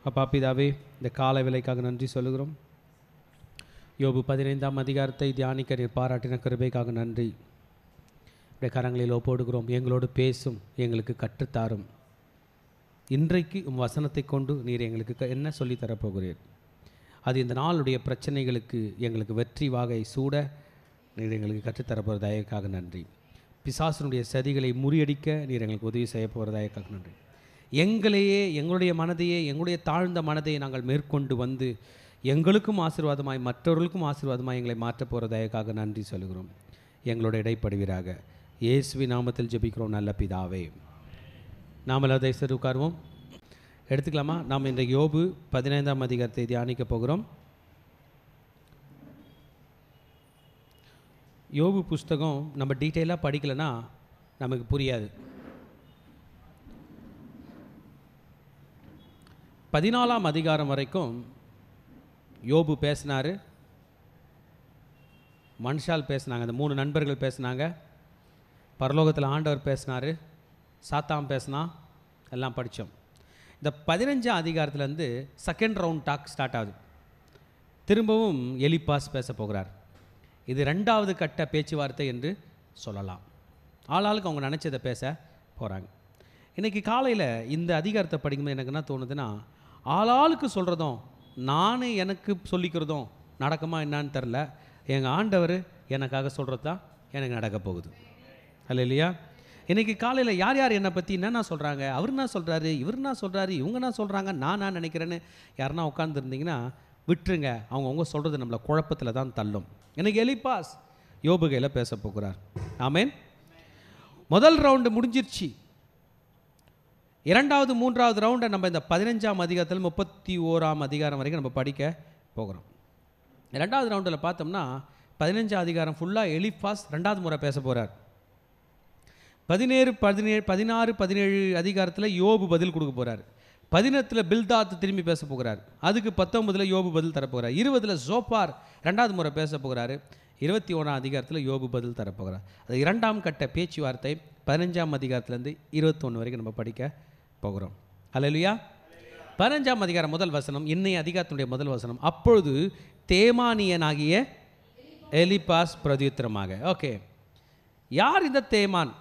அப்பா பிதாவே, இந்த கால வேளைக்காக நன்றி சொல்லுகிறோம். யோபு 15ஆம் அதிகாரத்தை தியானிக்க நீர் பாராட்டின கிருபைக்காக நன்றி. இந்த கரங்களில் ஒப்போடுகிறோம். எங்களோடு பேசும், எங்களுக்கு கற்றுத்தாரும். இன்றைக்கு வசனத்தை கொண்டு நீர் எங்களுக்கு என்ன சொல்லித்தரப்போகிறீர்? அது இந்த நாளுடைய பிரச்சனைகளுக்கு எங்களுக்கு வெற்றி வாகை சூட நீர் எங்களுக்கு கற்றுத்தரப்போகிற தயவுக்காக நன்றி. பிசாசனுடைய சதிகளை முறியடிக்க நீர் எங்களுக்கு உதவி செய்ய போகிற தயவுக்காக நன்றி. எங்களையே, எங்களுடைய மனதையே, எங்களுடைய தாழ்ந்த மனதை நாங்கள் மேற்கொண்டு வந்து எங்களுக்கும் ஆசீர்வாதமாய் மற்றவர்களுக்கும் ஆசீர்வாதமாய் எங்களை மாற்றப் போகிற தயவுக்காக நன்றி சொல்கிறோம். எங்களோட இடைப்படுவீராக. இயேசுவின் நாமத்தில் ஜெபிக்கிறோம் நல்ல பிதாவே. நாம் அதை சரி உட்காருவோம். எடுத்துக்கலாமா? நாம் இந்த யோபு 15ஆம் அதிகாரத்தை தியானிக்க போகிறோம். யோபு புஸ்தகம் நம்ம டீட்டெயிலாக படிக்கலைன்னா நமக்கு புரியாது. 14ஆம் அதிகாரம் வரைக்கும் யோபு பேசினார், மனுஷால் பேசினாங்க, அந்த 3 நண்பர்கள் பேசினாங்க, பரலோகத்தில் ஆண்டவர் பேசினார், சாத்தான் பேசினா, எல்லாம் படித்தோம். இந்த 15ஆம் அதிகாரத்துலேருந்து செகண்ட் ரவுண்ட் டாக் ஸ்டார்ட் ஆகுது. திரும்பவும் எலிப்பாஸ் பேச போகிறார். இது 2வது கட்ட பேச்சுவார்த்தை என்று சொல்லலாம். ஆளாளுக்கு அவங்க நினச்சதை பேச போகிறாங்க. இன்றைக்கி காலையில் இந்த அதிகாரத்தை படிக்கும்போது எனக்கு என்ன தோணுதுன்னா, ஆளாளுக்கு சொல்கிறதும் நானே எனக்கு சொல்லிக்கிறதும் நடக்குமா என்னான்னு தெரில. எங்கள் ஆண்டவர் எனக்காக சொல்கிறது தான் எனக்கு நடக்க போகுது. அல்ல இல்லையா? இன்றைக்கி காலையில் யார் யார் என்னை பற்றி என்னென்ன சொல்கிறாங்க, அவர் என்ன சொல்கிறாரு, இவர் என்ன சொல்கிறாரு, இவங்க என்ன சொல்கிறாங்க, நான் நினைக்கிறேன்னு யாருன்னா உட்காந்துருந்தீங்கன்னா விட்டுருங்க. அவங்கவுங்க சொல்கிறது நம்மளை குழப்பத்தில் தான் தள்ளும். எனக்கு எலிப்பாஸ் யோபுகையில் பேச போகிறார். ஆமேன். முதல் ரவுண்டு முடிஞ்சிருச்சு. 2வது 3வது ரவுண்டை நம்ம இந்த 15ஆம் அதிகாரத்தில் 31ஆம் அதிகாரம் வரைக்கும் நம்ம படிக்க போகிறோம். 2வது ரவுண்டில் பார்த்தோம்னா 15ஆம் அதிகாரம் ஃபுல்லாக எலிப்பாஸ் 2வது முறை பேச போகிறார். 16 அதிகாரத்தில் யோபு பதில் கொடுக்க போகிறார். 18 பில்தாத் திரும்பி பேச போகிறார். அதுக்கு 19 யோபு பதில் தரப்போகிறார். 20 ஜோப்பார் 2வது முறை பேச போகிறாரு. 21ஆம் அதிகாரத்தில் யோபு பதில் தரப்போகிறார். அது 2ஆம் கட்ட பேச்சுவார்த்தை 15ஆம் அதிகாரத்துலேருந்து 21 வரைக்கும் நம்ம படிக்க போகிறோம். அல்லேலூயா. 15ஆம் அதிகாரம் முதல் வசனம், இன்னைய அதிகாரத்தினுடைய முதல் வசனம். அப்பொழுது தேமானியனாகிய எலிப்பாஸ் பிரதியுத்தரமாக. ஓகே, யார் இந்த தேமான்?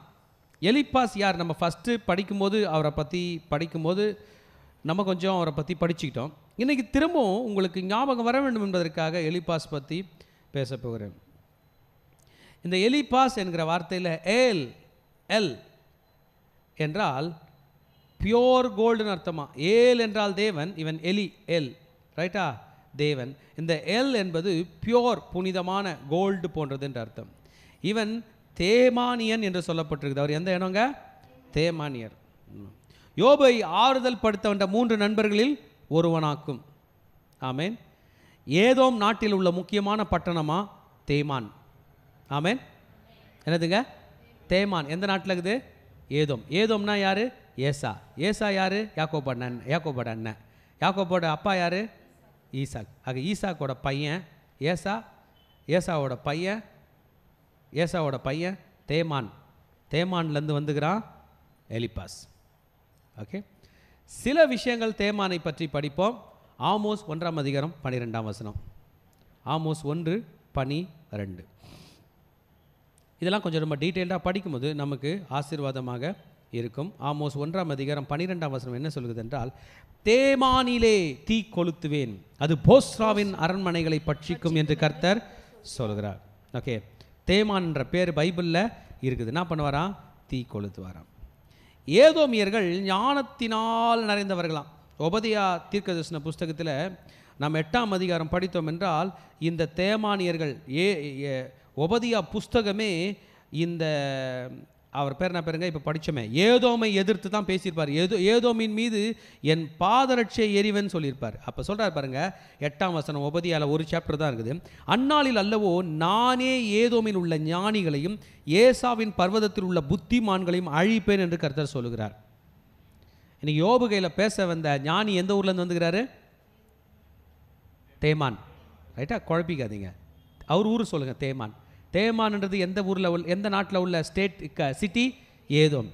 எலிப்பாஸ் யார்? நம்ம ஃபஸ்ட்டு படிக்கும்போது அவரை பற்றி படிக்கும்போது நம்ம கொஞ்சம் அவரை பற்றி படிச்சுக்கிட்டோம். இன்றைக்கி திரும்பவும் உங்களுக்கு ஞாபகம் வர வேண்டும் என்பதற்காக எலிப்பாஸ் பற்றி பேச போகிறேன். இந்த எலிப்பாஸ் என்கிற வார்த்தையில் எல் என்றால் பியோர் கோல்டுன்னு அர்த்தமா. ஏல் என்றால் தேவன், இவன் எல் ரைட்டா, தேவன். இந்த எல் என்பது பியோர், புனிதமான, கோல்டு போன்றது என்று அர்த்தம். இவன் தேமானியன் என்று சொல்லப்பட்டிருக்குது. அவர் எந்த இடங்க? தேமானியர். யோபை ஆறுதல் படுத்த வந்த 3 நண்பர்களில் ஒருவனாக்கும். ஆமேன். ஏதோம் நாட்டில் உள்ள முக்கியமான பட்டணமா தேமான். ஆமேன். என்னதுங்க? தேமான். எந்த நாட்டில் இருக்குது? ஏதோம். ஏதோம்னா யார்? ஏசா யார்? யாக்கோபோட அண்ணன். யாக்கோபோட அப்பா யார்? ஈசாக். ஆக ஈசாக்கோட பையன் ஏசாவோட பையன் தேமான். தேமான்லேருந்து வந்துக்கிறான் எலிப்பாஸ். ஓகே, சில விஷயங்கள் தேமானை பற்றி படிப்போம். ஆமோஸ் 1ஆம் அதிகாரம் 12ஆம் வசனம். ஆமோஸ் 1:12. இதெல்லாம் கொஞ்சம் ரொம்ப டீட்டெயில்டாக படிக்கும்போது நமக்கு ஆசீர்வாதமாக இருக்கும். ஆமோஸ் 1ஆம் அதிகாரம் 12ஆம் வசனம் என்ன சொல்கிறது என்றால், தேமானிலே தீ கொளுத்துவேன், அது போஸ்ராவின் அரண்மனைகளை பட்சிக்கும் என்று கர்த்தர் சொல்கிறார். ஓகே, தேமான் என்ற பேர் பைபிளில் இருக்குது. என்ன பண்ணுவாராம்? தீ கொளுத்துவாராம். ஏதோமியர்கள் ஞானத்தினால் நிறைந்தவர்களாம். ஒபதியா தீர்க்கதரிசன புஸ்தகத்தில் நம்ம 8ஆம் அதிகாரம் படித்தோம் என்றால், இந்த தேமானியர்கள் ஒபதியா புஸ்தகமே இந்த அவர் பேர் என்ன பேருங்க, இப்போ படித்தோமே, ஏதோமை எதிர்த்து தான் பேசியிருப்பார். ஏதோமின் மீது என் பாதரட்சை எரிவன் சொல்லியிருப்பார். அப்போ சொல்கிறார் பாருங்க, 8ஆம் வசனம், ஒபதியாவில் ஒரு சாப்டர் தான் இருக்குது. அந்நாளில் அல்லவோ நானே ஏதோமில் உள்ள ஞானிகளையும் ஏசாவின் பர்வதத்தில் உள்ள புத்திமான்களையும் அழிப்பேன் என்று கர்த்தர் சொல்லுகிறார். இன்னைக்கு யோபுகையில் பேச வந்த ஞானி எந்த ஊர்லேருந்து வந்துக்கிறாரு? தேமான். ரைட்டா, குழப்பிக்காதீங்க. அவர் ஊர் சொல்லுங்கள், தேமான். தேமான்ன்றது எந்த ஊரில் எந்த நாட்டில் உள்ள சிட்டி? ஏதோம்.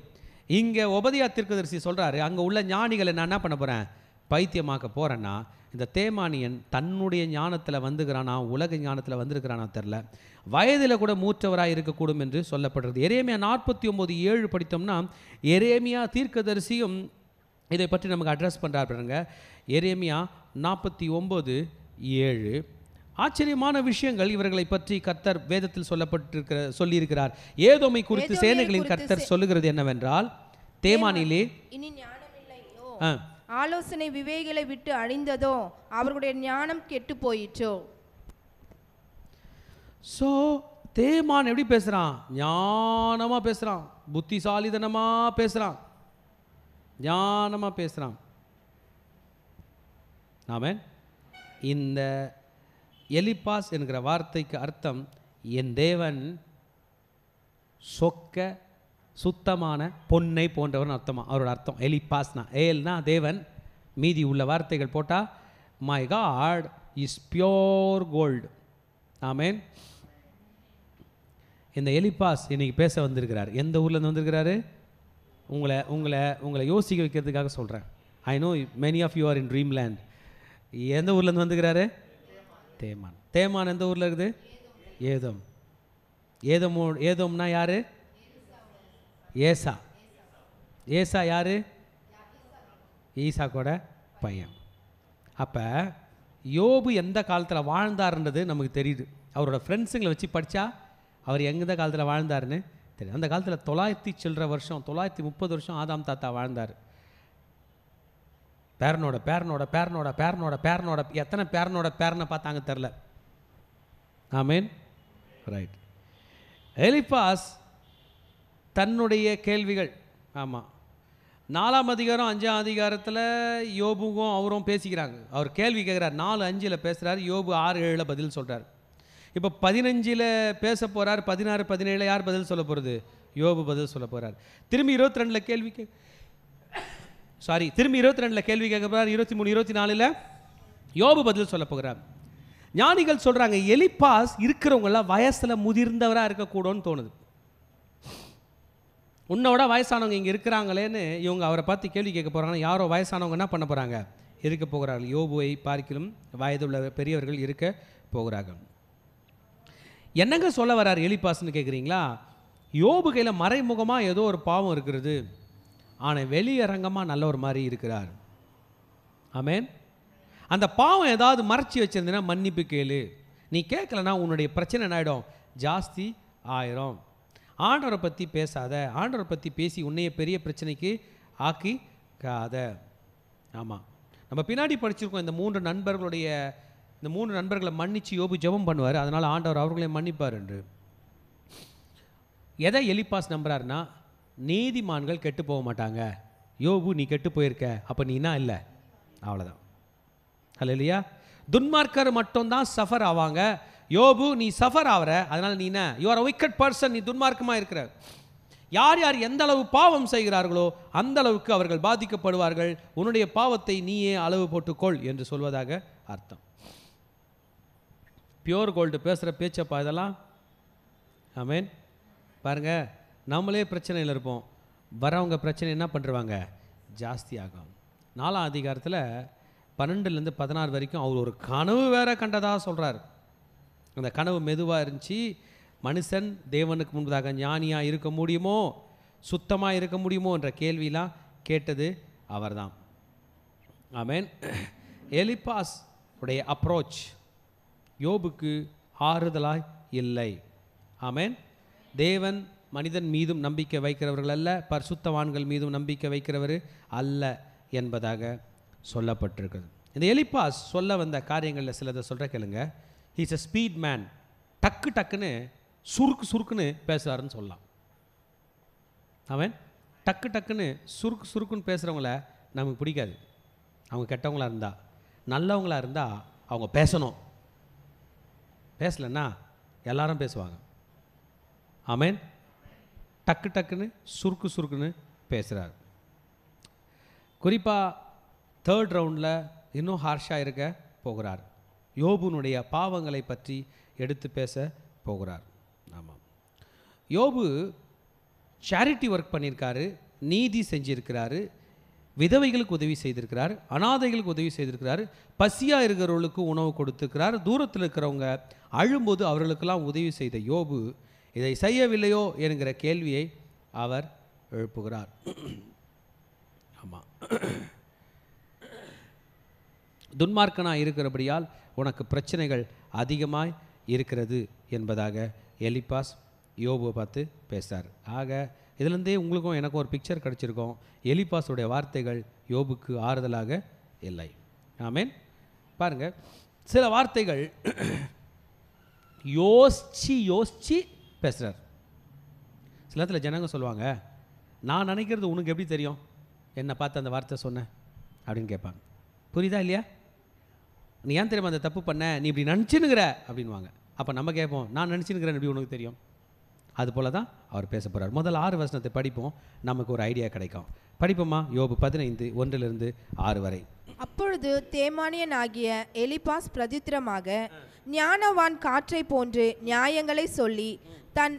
இங்கே ஒபதியா தீர்க்கதரிசி சொல்கிறாரு, அங்கே உள்ள ஞானிகளை நான் என்ன பண்ண போகிறேன்? பைத்தியமாக்க போகிறேன்னா இந்த தேமானியன் தன்னுடைய ஞானத்தில் வந்துக்கிறானா, உலக ஞானத்தில் வந்திருக்கிறானா தெரில, வயதில் கூட மூற்றவராக இருக்கக்கூடும் என்று சொல்லப்படுறது. எரேமியா 49:7 படித்தோம்னா எரேமியா தீர்க்கதரிசியும் இதை பற்றி நமக்கு அட்ரஸ் பண்ணுறாரு பாருங்க. எரேமியா 49:7 ஆச்சரியமான விஷயங்கள் இவர்களை பற்றி கர்த்தர் வேதத்தில் சொல்லியிருக்கிறார். ஏதோமை குறித்து சேனைகளின் கர்த்தர் சொல்லுகிறது என்னவென்றால், தேமானிலே இனி ஞானம் இல்லையோ, ஆலோசனை விவேகளை விட்டு அழிந்ததோ, அவர்களுடைய ஞானம் கெட்டு போயிற்றோ. ஸோ தேமான் எப்படி பேசுகிறான்? ஞானமாக பேசுகிறான், புத்திசாலிதனமாக பேசுகிறான், ஞானமாக பேசுகிறான். ஆமென். இந்த எலிப்பாஸ் என்கிற வார்த்தைக்கு அர்த்தம் என் தேவன் சொக்க சுத்தமான பொன்னை போன்றவர்னு அர்த்தமா. அவரோட அர்த்தம் எலிப்பாஸ்னா, ஏல்னா தேவன், மீதி உள்ள வார்த்தைகள் போட்டால் my God is pure gold. Amen. இந்த எலிப்பாஸ் இன்னைக்கு பேச வந்திருக்கிறார். எந்த ஊர்லேருந்து வந்திருக்கிறாரு? உங்களை யோசிக்க வைக்கிறதுக்காக சொல்கிறேன். I know many of you are in dream land. எந்த ஊர்லேருந்து வந்துக்கிறாரு? தேமான். தேமான் எந்த ஊரில் இருக்குது? ஏதோம். ஏதோம்னா யாரு? ஏசா. ஏசா யாரு? ஈசாக்கோட பையன். அப்போ யோபு எந்த காலத்தில் வாழ்ந்தாருன்றது நமக்கு தெரியுது. அவரோட ஃப்ரெண்ட்ஸுங்களை வச்சு படித்தா அவர் எந்த காலத்தில் வாழ்ந்தாருன்னு தெரியும். அந்த காலத்தில் 900 சில்லற வருஷம், 930 வருஷம் ஆதாம் தாத்தா வாழ்ந்தார். பேரனோட பேரனோட பேரனோட பேரனோட பேரனோட எத்தனை பேரனோட பேரனை பார்த்தாங்க தெரில. ஆமேன். ரைட். எலிப்பாஸ் தன்னுடைய கேள்விகள், ஆமாம், 4ஆம் அதிகாரம் 5ஆம் அதிகாரத்தில் யோபுவும் அவரும் பேசிக்கிறாங்க. அவர் கேள்வி கேட்குறார். 4:5 பேசுகிறார், யோபு 6:7 பதில் சொல்கிறார். இப்போ 15 பேச போகிறார். 16, 17 யார் பதில் சொல்ல போகிறது? யோபு பதில் சொல்ல போகிறார். திரும்பி 22 கேள்வி திரும்பி 22 கேள்வி கேட்க போகிறார். 23, 24 யோபு பதில் சொல்ல போகிறார். ஞானிகள் சொல்கிறாங்க எலிப்பாஸ் இருக்கிறவங்களாம் வயசில் முதிர்ந்தவராக இருக்கக்கூடாதுன்னு தோணுது. உன்னோட வயசானவங்க இங்கே இருக்கிறாங்களேன்னு இவங்க அவரை பார்த்து கேள்வி கேட்க போகிறாங்க. யாரோ வயசானவங்க என்ன பண்ண போகிறாங்க? இருக்க போகிறார்கள். யோபுவை பார்க்கிலும் வயதுள்ள பெரியவர்கள் இருக்க போகிறார்கள். என்னங்க சொல்ல வரார் எலிப்பாஸ்ன்னு கேட்குறீங்களா? யோபு கையில் மறைமுகமாக ஏதோ ஒரு பாவம் இருக்கிறது, ஆனால் வெளியரங்கமாக நல்ல ஒரு மாதிரி இருக்கிறார். ஆமேன். அந்த பாவம் ஏதாவது மறைச்சி வச்சிருந்தேன்னா மன்னிப்பு கேளு. நீ கேட்கலன்னா உன்னுடைய பிரச்சனை என்ன ஆகிடும்? ஜாஸ்தி ஆயிரும். ஆண்டவரை பற்றி பேசாத. ஆண்டவரை பற்றி பேசி உன்னைய பெரிய பிரச்சனைக்கு ஆக்கிக்காத. ஆமாம், நம்ம பின்னாடி படிச்சிருக்கோம் இந்த 3 நண்பர்களை மன்னிச்சு யோபு ஜெபம் பண்ணுவார். அதனால் ஆண்டவர் அவர்களையும் மன்னிப்பார் என்று. எதை எலிப்பாஸ் நம்புறாருன்னா, நீதிமான்கள் கெட்டு போக மாட்டாங்க. யோபு நீ கெட்டு போயிருக்க, அப்போ நீ என்ன இல்லை, அவ்வளோதான். அல்லேலூயா. துன்மார்க்கர் மட்டும்தான் சஃபர் ஆவாங்க. யோபு நீ சஃபர் ஆகிற, அதனால் நீ என்ன, you are a wicket person, நீ துன்மார்க்கமாக இருக்கிற. யார் யார் எந்த அளவு பாவம் செய்கிறார்களோ அந்த அளவுக்கு அவர்கள் பாதிக்கப்படுவார்கள். உன்னுடைய பாவத்தை நீயே அளவு போட்டுக்கொள் என்று சொல்வதாக அர்த்தம். பியோர் கோல்டு பேசுகிற பேச்சப்பா இதெல்லாம். ஆமேன். பாருங்கள், நம்மளே பிரச்சனையில் இருப்போம், வரவங்க பிரச்சனை என்ன பண்ணுறாங்க? ஜாஸ்தி ஆகும். 4ஆம் அதிகாரத்தில் 12லேருந்து 16 வரைக்கும் அவர் ஒரு கனவு வேற கண்டதாக சொல்கிறார். அந்த கனவு மெதுவாக இருந்துச்சு. மனுஷன் தேவனுக்கு முன்பதாக ஞானியாக இருக்க முடியுமோ, சுத்தமாக இருக்க முடியுமோ என்ற கேள்வியெலாம் கேட்டது அவர்தான். ஆமேன். எலிப்பாஸ் உடைய அப்ரோச் யோபுக்கு ஆறுதலாய் இல்லை. ஆமேன். தேவன் மனிதன் மீதும் நம்பிக்கை வைக்கிறவர்கள் அல்ல, பரிசுத்தவான்கள் மீதும் நம்பிக்கை வைக்கிறவர் அல்ல என்பதாக சொல்லப்பட்டிருக்கிறது. இந்த எலிப்பாஸ் சொல்ல வந்த காரியங்களில் சிலதை சொல்கிற கேளுங்க. He's a speed man. டக்கு டக்குன்னு சுருக்குன்னு பேசுகிறாருன்னு சொல்லலாம். அவன் டக்கு டக்குன்னு சுருக்குன்னு பேசுகிறவங்கள நமக்கு பிடிக்காது. அவங்க கெட்டவங்களாக இருந்தால், நல்லவங்களாக இருந்தால் அவங்க பேசணும். பேசலைன்னா எல்லாரும் பேசுவாங்க. ஆமேன். டக்கு டக்குன்னு சுருக்குன்னு பேசுகிறார். குறிப்பாக 3rd ரவுண்டில் இன்னும் ஹார்ஷாக இருக்க போகிறார். யோபுனுடைய பாவங்களை பற்றி எடுத்து பேச போகிறார். ஆமாம், யோபு சேரிட்டி ஒர்க் பண்ணியிருக்காரு, நீதி செஞ்சிருக்கிறாரு, விதவைகளுக்கு உதவி செய்திருக்கிறார், அனாதைகளுக்கு உதவி செய்திருக்கிறார், பசியாக இருக்கிறவர்களுக்கு உணவு கொடுத்திருக்கிறார், தூரத்தில் இருக்கிறவங்க அழும்போது அவர்களுக்கெல்லாம் உதவி செய்த யோபு இதை செய்யவில்லையோ என்கிற கேள்வியை அவர் எழுப்புகிறார். ஆமாம், துன்மார்க்கனாக இருக்கிறபடியால் உனக்கு பிரச்சனைகள் அதிகமாய் இருக்கிறது என்பதாக எலிப்பாஸ் யோபுவை பார்த்து பேசுகிறார். ஆக இதுலேருந்தே உங்களுக்கும் எனக்கும் ஒரு பிக்சர் கிடச்சிருக்கோம். எலிப்பாஸுடைய வார்த்தைகள் யோபுக்கு ஆறுதலாக இல்லை. ஆமேன். பாருங்கள், சில வார்த்தைகள் யோசிச்சு பேசுகிறார். சில இடத்துல ஜனங்க சொல்லுவாங்க, நான் நினைக்கிறது உனக்கு எப்படி தெரியும், என்னை பார்த்து அந்த வார்த்தை சொன்னேன் அப்படின்னு கேட்பாங்க. புரியுதா இல்லையா? நீ ஏன் தெரியுமா அந்த தப்பு பண்ண, நீ இப்படி நினச்சினுங்கிற அப்படின்வாங்க. அப்போ நம்ம கேட்போம், நான் நினச்சினுங்கிறேன் எப்படி உனக்கு தெரியும்? அதுபோல தான் அவர் பேச போகிறார். முதல் 6 வசனத்தை படிப்போம், நமக்கு ஒரு ஐடியா கிடைக்கும். படிப்போமா? யோபு 15 1-6 வரை. அப்பொழுது தேமானியனாகிய எலிப்பாஸ் பிரதித்திரமாக, ஞானவான் காற்றை போன்று நியாயங்களை சொல்லி தன்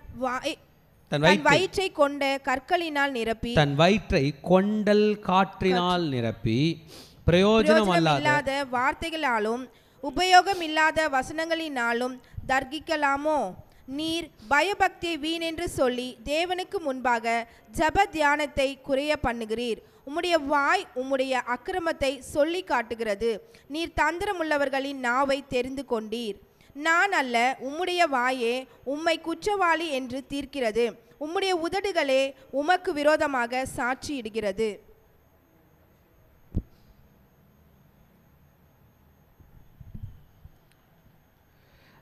வயிற்றை கொண்ட கற்களினால் நிரப்பி, தன் வயிற்றை கொண்டல் காற்றினால் நிரப்பி பிரயோஜனம் இல்லாத வார்த்தைகளாலும் உபயோகம் இல்லாத வசனங்களினாலும் தர்கிக்கலாமோ? நீர் பயபக்தியை வீணென்று சொல்லி தேவனுக்கு முன்பாக ஜப தியானத்தை குறைய பண்ணுகிறீர். உம்முடைய வாய் உம்முடைய அக்கிரமத்தை சொல்லி காட்டுகிறது. நீர் தந்திரமுள்ளவர்களின் நாவை தெரிந்து கொண்டீர். நான் அல்ல, உம்முடைய வாயே உம்மை குற்றவாளி என்று தீர்க்கிறது. உம்முடைய உதடுகளே உமக்கு விரோதமாக சாட்சியிடுகிறது.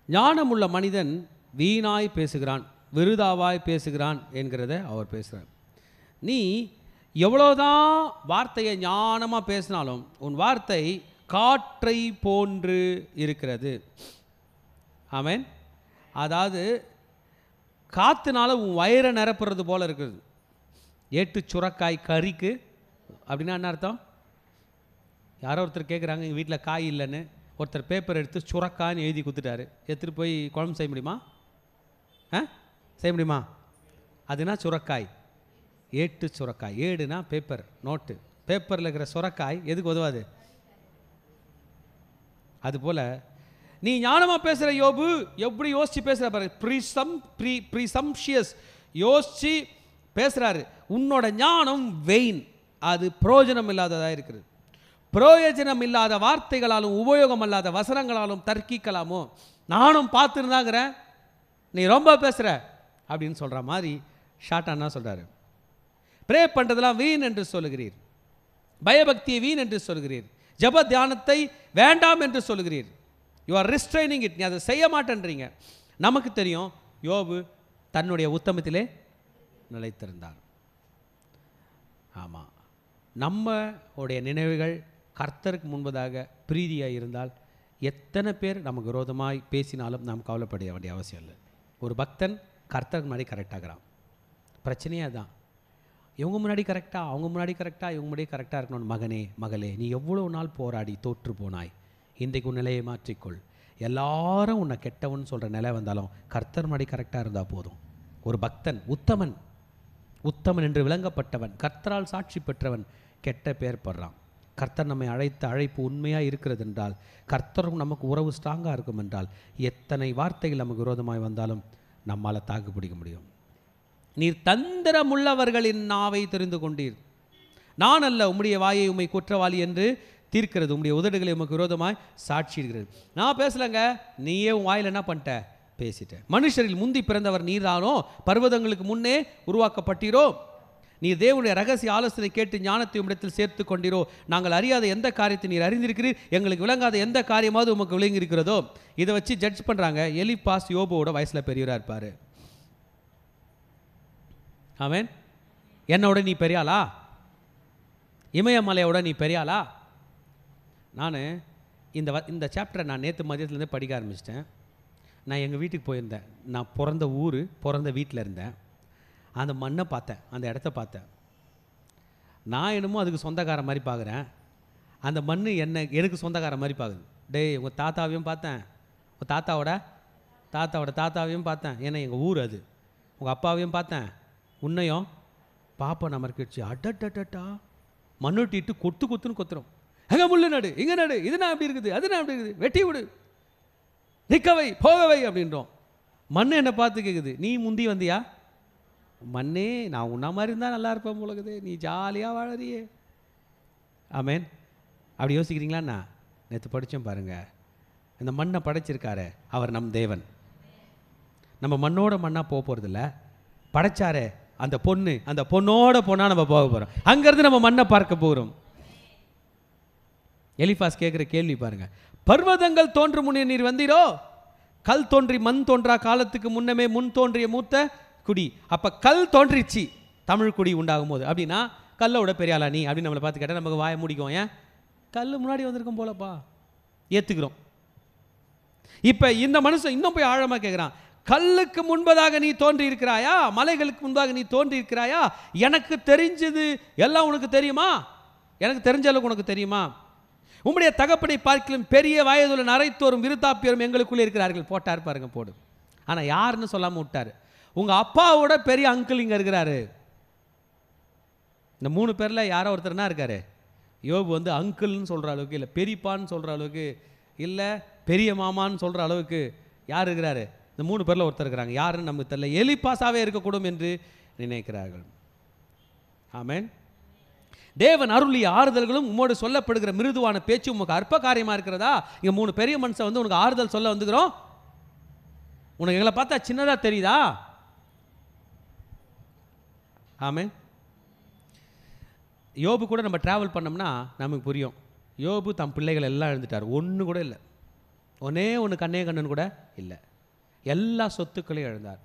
ஞானமுள்ள மனிதன் வீணாய் பேசுகிறான், விருதாவாய் பேசுகிறான் என்கிறத அவர் பேசுகிறார். நீ எவ்வளோதான் வார்த்தையை ஞானமாக பேசினாலும் உன் வார்த்தை காற்றை போன்று இருக்கிறது. ஆமேன். அதாவது காற்றுனால உன் வயிறை நிரப்புறது போல் இருக்குது. ஏட்டு சுரக்காய் கறிக்கு அப்படின்னா என்ன அர்த்தம்? யாரோ ஒருத்தர் கேட்குறாங்க, எங்கள் வீட்டில் காய் இல்லைன்னு. ஒருத்தர் பேப்பர் எடுத்து சுரக்கான்னு எழுதி கொடுத்துட்டாரு. எடுத்துகிட்டு போய் குழம்பு செய்ய முடியுமா? செய்ய முடியுமா? அதுனா சுரக்காய், ஏட்டு சுரக்காய். ஏடுனா பேப்பர், நோட்டு. பேப்பரில் இருக்கிற சுரக்காய் எதுக்கு உதவாது? அதுபோல் நீ ஞானமாக பேசுகிற யோபு எப்படி யோசித்து பேசுகிற பாரு. ப்ரீசம்ஷியஸ் யோசித்து பேசுகிறாரு. உன்னோட ஞானம் வெயின், அது பிரயோஜனம் இல்லாததாக இருக்கிறது. பிரயோஜனம் இல்லாத வார்த்தைகளாலும் உபயோகம் இல்லாத வசனங்களாலும் தர்க்கிக்கலாமோ? நானும் பார்த்துருந்தாங்கிறேன், நீ ரொம்ப பேசுகிற அப்படின்னு சொல்கிற மாதிரி ஷார்ட்டானா சொல்கிறாரு. ப்ரே பண்ணுறதெல்லாம் வீண் என்று சொல்லுகிறீர், பயபக்தியை வீண் என்று சொல்கிறீர், ஜப தியானத்தை வேண்டாம் என்று சொல்கிறீர். You are restraining it. நீ அதை செய்ய மாட்டேன்றீங்க. நமக்கு தெரியும் யோபு தன்னுடைய உத்தமத்திலே நிலைத்திருந்தார். ஆமாம், நம்ம உடைய நினைவுகள் கர்த்தருக்கு முன்பதாக பிரீதியாக இருந்தால் எத்தனை பேர் நமக்கு விரோதமாய் பேசினாலும் நாம் கவலைப்பட வேண்டிய அவசியம் இல்லை. ஒரு பக்தன் கர்த்தருக்கு முன்னாடி கரெக்டாகிறான். பிரச்சனையே தான். இவங்க முன்னாடி கரெக்டாக, அவங்க முன்னாடி கரெக்டாக, இவங்க முன்னாடி கரெக்டாக இருக்கணும். மகனே மகளே, நீ எவ்வளோ நாள் போராடி தோற்று போனாய். இன்றைக்கு உன் நிலையை மாற்றிக்கொள். எல்லாரும் உன்னை கெட்டவன் சொல்கிற நிலை வந்தாலும் கர்த்தர் முன்னாடி கரெக்டாக இருந்தால் போதும். ஒரு பக்தன் உத்தமன், உத்தமன் என்று விளங்கப்பட்டவன், கர்த்தரால் சாட்சி பெற்றவன் கெட்ட பேர் படுறான். கர்த்தர் நம்மை அழைத்த அழைப்பு உண்மையாக இருக்கிறது என்றால், கர்த்தரும் நமக்கு உறவு ஸ்ட்ராங்காக இருக்கும் என்றால், எத்தனை வார்த்தைகள் நமக்கு விரோதமாய் வந்தாலும் நம்மால் தாக்கு பிடிக்க முடியும். நீர் தந்திரமுள்ளவர்களின் நாவை தெரிந்து கொண்டீர். நான் அல்ல, உம்முடைய வாயை உம்மை குற்றவாளி என்று தீர்க்கிறது. உம்முடைய உதடுகளை உமக்கு விரோதமாய் சாட்சியிடுகிறது. நான் பேசலைங்க, நீயே உன் வாயில் என்ன பண்ணிட்ட? பேசிட்ட. மனுஷரில் முந்தி பிறந்தவர் நீர்தானோ? பர்வதங்களுக்கு முன்னே உருவாக்கப்பட்டீரோ? நீர் தேவனுடைய ரகசிய ஆலோசனை கேட்டு ஞானத்தை உம்மிடத்தில் சேர்த்து கொண்டீரோ? நாங்கள் அறியாத எந்த காரியத்தை நீர் அறிந்திருக்கிறீர், எங்களுக்கு விளங்காத எந்த காரியமாவது உமக்கு விளங்கி இருக்கிறதோ? இதை வச்சு ஜட்ஜ் பண்ணுறாங்க. எலிப்பாஸ் யோபோட வயசில் பெரியவராக இருப்பார். ஆமேன். என்னோட நீ பெரியாளா? இமயமலையோட நீ பெரியாளா? நான் இந்த சாப்டரை நான் நேற்று மதியத்துலேருந்து படிக்க ஆரம்பிச்சிட்டேன். நான் எங்கள் வீட்டுக்கு போயிருந்தேன். நான் பிறந்த ஊர், பிறந்த வீட்டில் இருந்தேன். அந்த மண்ணை பார்த்தேன், அந்த இடத்த பார்த்தேன். நான் என்னமோ அதுக்கு சொந்தக்கார மாதிரி பார்க்குறேன், அந்த மண் எனக்கு சொந்தக்கார மாதிரி பார்க்குது. டேய், உங்கள் தாத்தாவையும் பார்த்தேன், உங்கள் தாத்தாவோட தாத்தாவையும் பார்த்தேன். ஏன்னா எங்கள் ஊர் அது. உங்கள் அப்பாவையும் பார்த்தேன், உன்னையும் பாப்பா நமர்க்கிடுச்சு. அடட்டா, மண்ணுட்டிட்டு கொத்துன்னு கொத்துறோம். எங்கே முள்ளு நடு, இங்கே நடு, இதுனா அப்படி இருக்குது, அதுனா அப்படி இருக்குது, வெட்டி விடு, நிற்கவை, போகவை அப்படின்றோம். மண் என்னை பார்த்து கேட்குது, நீ முந்தி வந்தியா? மண்ணே, நான் உன்ன மாதிரி இருந்தால் நல்லா இருப்பேன் போலக்குது, நீ ஜாலியாக வாழறியே. ஆமேன். அப்படி யோசிக்கிறீங்களாண்ணா? நேற்று படித்தோம் பாருங்கள், இந்த மண்ணை படைச்சிருக்காரு அவர் நம் தேவன். நம்ம மண்ணோட மண்ணாக போக போகிறதில்ல, படைச்சாரே அந்த பொண்ணு, அந்த பொண்ணோட பொண்ணாக நம்ம போக போகிறோம். அங்கேருந்து நம்ம மண்ணை பார்க்க போகிறோம். எலிஃபாஸ் கேட்குற கேள்வி பாருங்க, பர்வதங்கள் தோன்றும் முன்னே நீர் வந்தீரோ, கல் தோன்றி மண் தோன்றா காலத்துக்கு முன்னமே முன் தோன்றிய மூத்த குடி. அப்போ கல் தோன்றிச்சு தமிழ் குடி உண்டாகும் போது. அப்படின்னா கல்லோட பெரியாளா நீ அப்படின்னு நம்மளை பார்த்து கேட்டால் நமக்கு வாய முடிக்கும். ஏன்? கல் முன்னாடி வந்திருக்கும் போலப்பா, ஏற்றுக்கிறோம். இப்போ இந்த மனுஷன் இன்னும் போய் ஆழமாக கேட்குறான், கல்லுக்கு முன்பதாக நீ தோன்றி இருக்கிறாயா, மலைகளுக்கு முன்பாக நீ தோன்றி இருக்கிறாயா, எனக்கு தெரிஞ்சது எல்லாம் உனக்கு தெரியுமா, எனக்கு தெரிஞ்ச அளவுக்கு உனக்கு தெரியுமா, உம்முடைய தகப்பனை பார்க்கலும் பெரிய வயதுள்ள நரைத்தோறும் விருத்தாப்பியரும் எங்களுக்குள்ளே இருக்கிறார்கள். போட்டார் பாருங்க, போடு. ஆனால் யாருன்னு சொல்லாமல் விட்டார். உங்கள் அப்பாவோட பெரிய அங்கிள் இங்கே இருக்கிறாரு. இந்த 3 பேரில் யாரோ ஒருத்தர்னா இருக்காரு. யோபு வந்து அங்கிள்னு சொல்கிற அளவுக்கு, இல்லை பெரியப்பான்னு சொல்கிற அளவுக்கு, இல்லை பெரிய மாமான்னு சொல்கிற அளவுக்கு யார் இருக்கிறாரு? இந்த 3 பேரில் ஒருத்தர் இருக்கிறாங்க. யாருன்னு நமக்கு தெரியல. எலிப்பாசாவே இருக்கக்கூடும் என்று நினைக்கிறார்கள். ஆமேன். தேவன் அருளிய ஆறுதல்களும் உம்மோடு சொல்லப்படுகிற மிருதுவான பேச்சு உமக்கு அற்ப காரியமாக இருக்கிறதா? இங்கே 3 பெரிய மனுஷன் வந்து உனக்கு ஆறுதல் சொல்ல வந்துக்கிறோம். உனக்கு எங்களை பார்த்தா சின்னதாக தெரியுதா? ஆமேன். யோபு கூட நம்ம ட்ராவல் பண்ணோம்னா நமக்கு புரியும். யோபு தம் பிள்ளைகள் எல்லாம் எழுந்துட்டார், ஒன்று கூட இல்லை. ஒன்னே ஒன்று கண்ணே கண்ணன் கூட இல்லை. எல்லா சொத்துக்களையும் எழுந்தார்.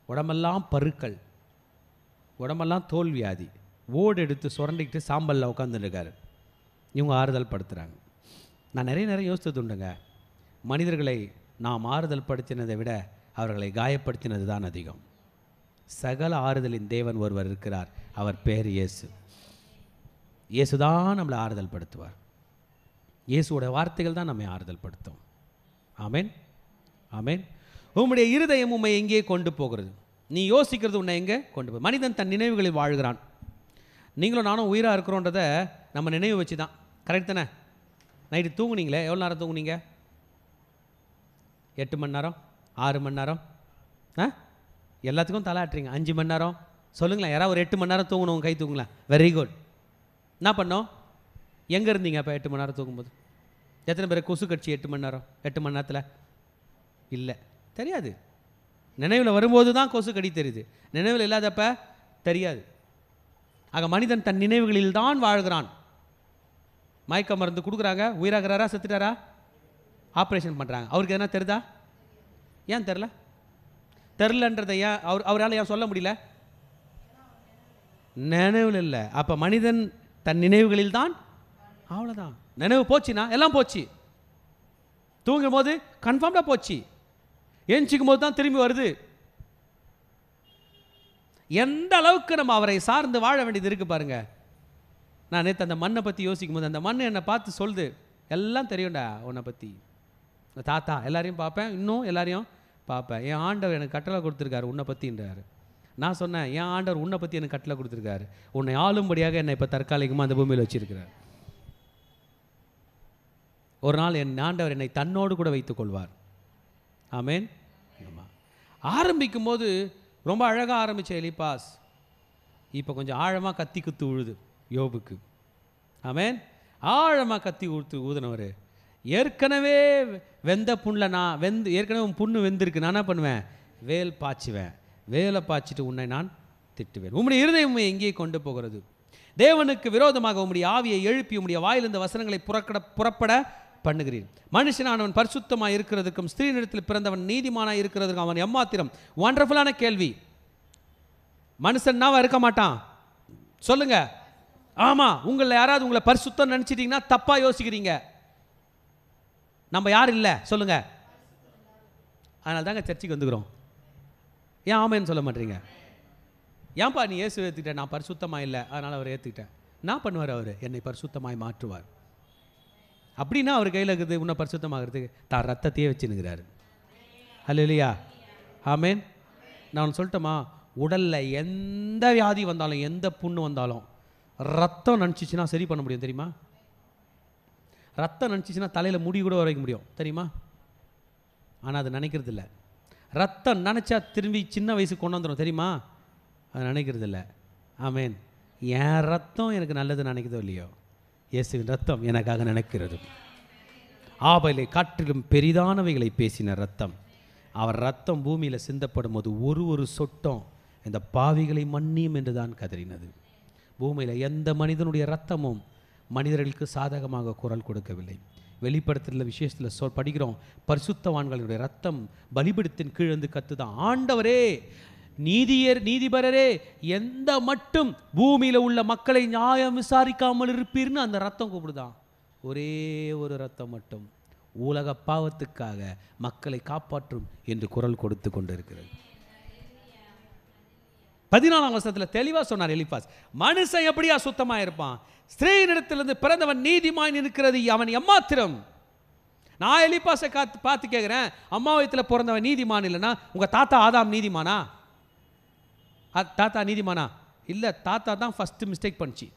உடம்பெல்லாம் பருக்கள், உடம்பெல்லாம் தோல்வியாதி, ஓடு எடுத்து சுரண்டிக்கிட்டு சாம்பலில் உட்காந்துருக்காரு. இவங்க ஆறுதல் படுத்துகிறாங்க. நான் நிறைய யோசித்தது உண்டுங்க. மனிதர்களை நாம் ஆறுதல் படுத்தினதை விட அவர்களை காயப்படுத்தினது தான் அதிகம். சகல ஆறுதலின் தேவன் ஒருவர் இருக்கிறார், அவர் பேர் இயேசு. இயேசு தான் நம்மளை ஆறுதல் படுத்துவார். இயேசுவோட வார்த்தைகள் தான் நம்மை ஆறுதல் படுத்தும். ஆமேன், ஆமேன். உம்முடைய இருதயம் உண்மை எங்கே கொண்டு போகிறது? நீ யோசிக்கிறது உன்னை எங்கே கொண்டு போகுது? மனிதன் தன் நினைவுகளில் வாழ்கிறான். நீங்களும் நானும் உயிராக இருக்கிறோன்றதை நம்ம நினைவு வச்சு தான். கரெக்ட் தானே? நைட்டு தூங்குனீங்களே, எவ்வளோ நேரம் தூங்குனீங்க? 8 மணி நேரம், 6 மணி நேரம்? எல்லாத்துக்கும் தலையாட்டுறீங்க. 5 மணி நேரம் சொல்லுங்களேன். யாராவது ஒரு 8 மணி நேரம் தூங்கணும், கை தூங்கலாம். Very good. என்ன பண்ணோம்? எங்கே இருந்தீங்க அப்போ 8 மணி நேரம் தூங்கும்போது? எத்தனை பேர் கொசு கட்சி 8 மணி நேரம்? 8 மணி நேரத்தில் இல்லை, தெரியாது. நினைவில் வரும்போது தான் கொசு கடி தெரியுது, நினைவில் இல்லாதப்ப தெரியாது. ஆக மனிதன் தன் நினைவுகளில் தான் வாழ்கிறான். மயக்க மருந்து கொடுக்குறாங்க, உயிராகிறாரா செத்துட்டாரா? ஆப்ரேஷன் பண்ணுறாங்க, அவருக்கு எதனா தெரியுதா? ஏன் தெரில? தெரிலன்றதை ஏன் அவரால் ஏன் சொல்ல முடியல? நினைவில் இல்லை. அப்போ மனிதன் தன் நினைவுகளில் தான். அவ்வளோதான். நினைவு போச்சுன்னா எல்லாம் போச்சு. தூங்கும் போது கன்ஃபார்ம்டாக போச்சு, ஏஞ்சிக்கும் போது தான் திரும்பி வருது. எந்த அளவுக்கு நம்ம அவரை சார்ந்து வாழ வேண்டியது இருக்குது பாருங்க. நான் நேற்று அந்த மண்ணை பற்றி யோசிக்கும் போது, அந்த மண் என்னை பார்த்து சொல்லுது, எல்லாம் தெரியும்டா உன்னை பற்றி. தாத்தா எல்லாரையும் பார்ப்பேன், இன்னும் எல்லாரையும் பார்ப்பேன். என் ஆண்டவர் எனக்கு கட்டளை கொடுத்துருக்காரு உன்னை பற்றின்றாரு. நான் சொன்னேன், என் ஆண்டவர் உன்னை பற்றி எனக்கு கட்டளை கொடுத்துருக்காரு, உன்னை ஆளும்படியாக என்னை இப்போ தற்காலிகமாக அந்த பூமியில் வச்சிருக்கிறார். ஒரு நாள் என் ஆண்டவர் என்னை தன்னோடு கூட வைத்துக் கொள்வார். ஆமேன். ஆமாம். ஆரம்பிக்கும் போது ரொம்ப அழகாக ஆரம்பித்த எலிப்பாஸ் இப்போ கொஞ்சம் ஆழமாக கத்தி குத்து உழுது யோபுக்கு. ஆமேன். ஆழமாக கத்தி ஊதுனவர். ஏற்கனவே வெந்த புண்ணில் நான் ஏற்கனவே உன் புண்ணு வெந்திருக்கு, நான் என்ன பண்ணுவேன்? வேல் பாய்ச்சுவேன். வேலை பாய்ச்சிட்டு உன்னை நான் திட்டுவேன். உம்முடைய இருதயம் எங்கே கொண்டு போகிறது? தேவனுக்கு விரோதமாக உம்முடைய ஆவியை எழுப்பி உம்முடைய வாயிலிருந்த வசனங்களை புறப்பட பண்ணுகிறீர். மனுஷனானவன் பரிசுத்தமாக இருக்கிறதுக்கும் ஸ்திரீனிடத்தில் பிறந்தவன் நீதிமானாக இருக்கிறதுக்கும் அவன் எம்மாத்திரம்? ஒண்டர்ஃபுல்லான கேள்வி. மனுஷன் நாவா இருக்க மாட்டான் சொல்லுங்க. ஆமாம், உங்களை யாராவது உங்களை பரிசுத்தம் நினச்சிட்டிங்கன்னா தப்பாக யோசிக்கிறீங்க. நம்ம யாரும் இல்லை சொல்லுங்க. அதனால தாங்க சர்ச்சைக்கு வந்துக்கிறோம். ஏன் ஆமேன்னு சொல்ல மாட்டீங்க? ஏன்பா நீ இயேசு ஏற்றுக்கிட்ட? நான் பரிசுத்தமாக இல்லை, அதனால் அவர் ஏற்றுக்கிட்டேன். நான் பண்ணுவார், அவர் என்னை பரிசுத்தமாய் மாற்றுவார். அப்படின்னா அவர் கையில் இருக்குது உன்னை பரிசுத்தமாகிறதுக்கு. தான் ரத்தத்தையே வச்சுன்னுக்கிறாரு. அல்லேலூயா. ஆமேன். நான் சொல்லட்டுமா, உடலில் எந்த வியாதி வந்தாலும், எந்த புண்ணு வந்தாலும், ரத்தம் நினச்சிச்சின்னா சரி பண்ண முடியும் தெரியுமா? ரத்தம் நினச்சிச்சின்னா தலையில் முடி கூட வரைக்க முடியும் தெரியுமா? ஆனால் அது நினைக்கிறது இல்லை. ரத்தம் நினச்சா திரும்பி சின்ன வயசுக்கு கொண்டு வந்துடும் தெரியுமா? அது நினைக்கிறது இல்லை. ஆமேன். என் ரத்தம் எனக்கு நல்லது நினைக்கிறதோ இல்லையோ, இயேசுவின் ரத்தம் எனக்காக நினைக்கிறது. ஆபேலை காற்றிலும் பெரிதானவைகளை பேசின ரத்தம். அவர் ரத்தம் பூமியில் சிந்தப்படும் போது ஒரு சொட்டம் இந்த பாவிகளை மன்னியும் என்று தான் கதறினது. பூமியில் எந்த மனிதனுடைய ரத்தமும் மனிதர்களுக்கு சாதகமாக குரல் கொடுக்கவில்லை. வெளிப்படுத்துகிற விசேஷத்தில் படிக்கிறோம், பரிசுத்தவான்களுடைய ரத்தம் பலிபீடத்தின் கீழந்து கத்துதான், ஆண்டவரே நீதிபரரே எந்த மட்டும் பூமியில் உள்ள மக்களை நியாயம் விசாரிக்காமல் இருப்பீர்னு அந்த ரத்தம் கூப்பிடுதான். ஒரே ஒரு ரத்தம் மட்டும் உலக பாவத்துக்காக மக்களை காப்பாற்றும் என்று குரல் கொடுத்து கொண்டிருக்கிறது. 14ஆம் வசனத்தில் தெளிவாக சொன்னார் எலிபாஸ், மனுஷன் எப்படியா சுத்தமாக இருப்பான்? ஸ்திரீனிடத்திலிருந்து பிறந்தவன் நீதிமான் இருக்கிறது அவன் எம்மாத்திரம். நான் எலிபாஸை பார்த்து கேட்குறேன், அம்மா வயிற்றில் பிறந்தவன் நீதிமான் இல்லைன்னா உங்கள் தாத்தா ஆதாம் நீதிமானா? தாத்தா நீதிமானா? இல்லை, தாத்தா தான் ஃபஸ்ட்டு மிஸ்டேக் பண்ணிச்சு.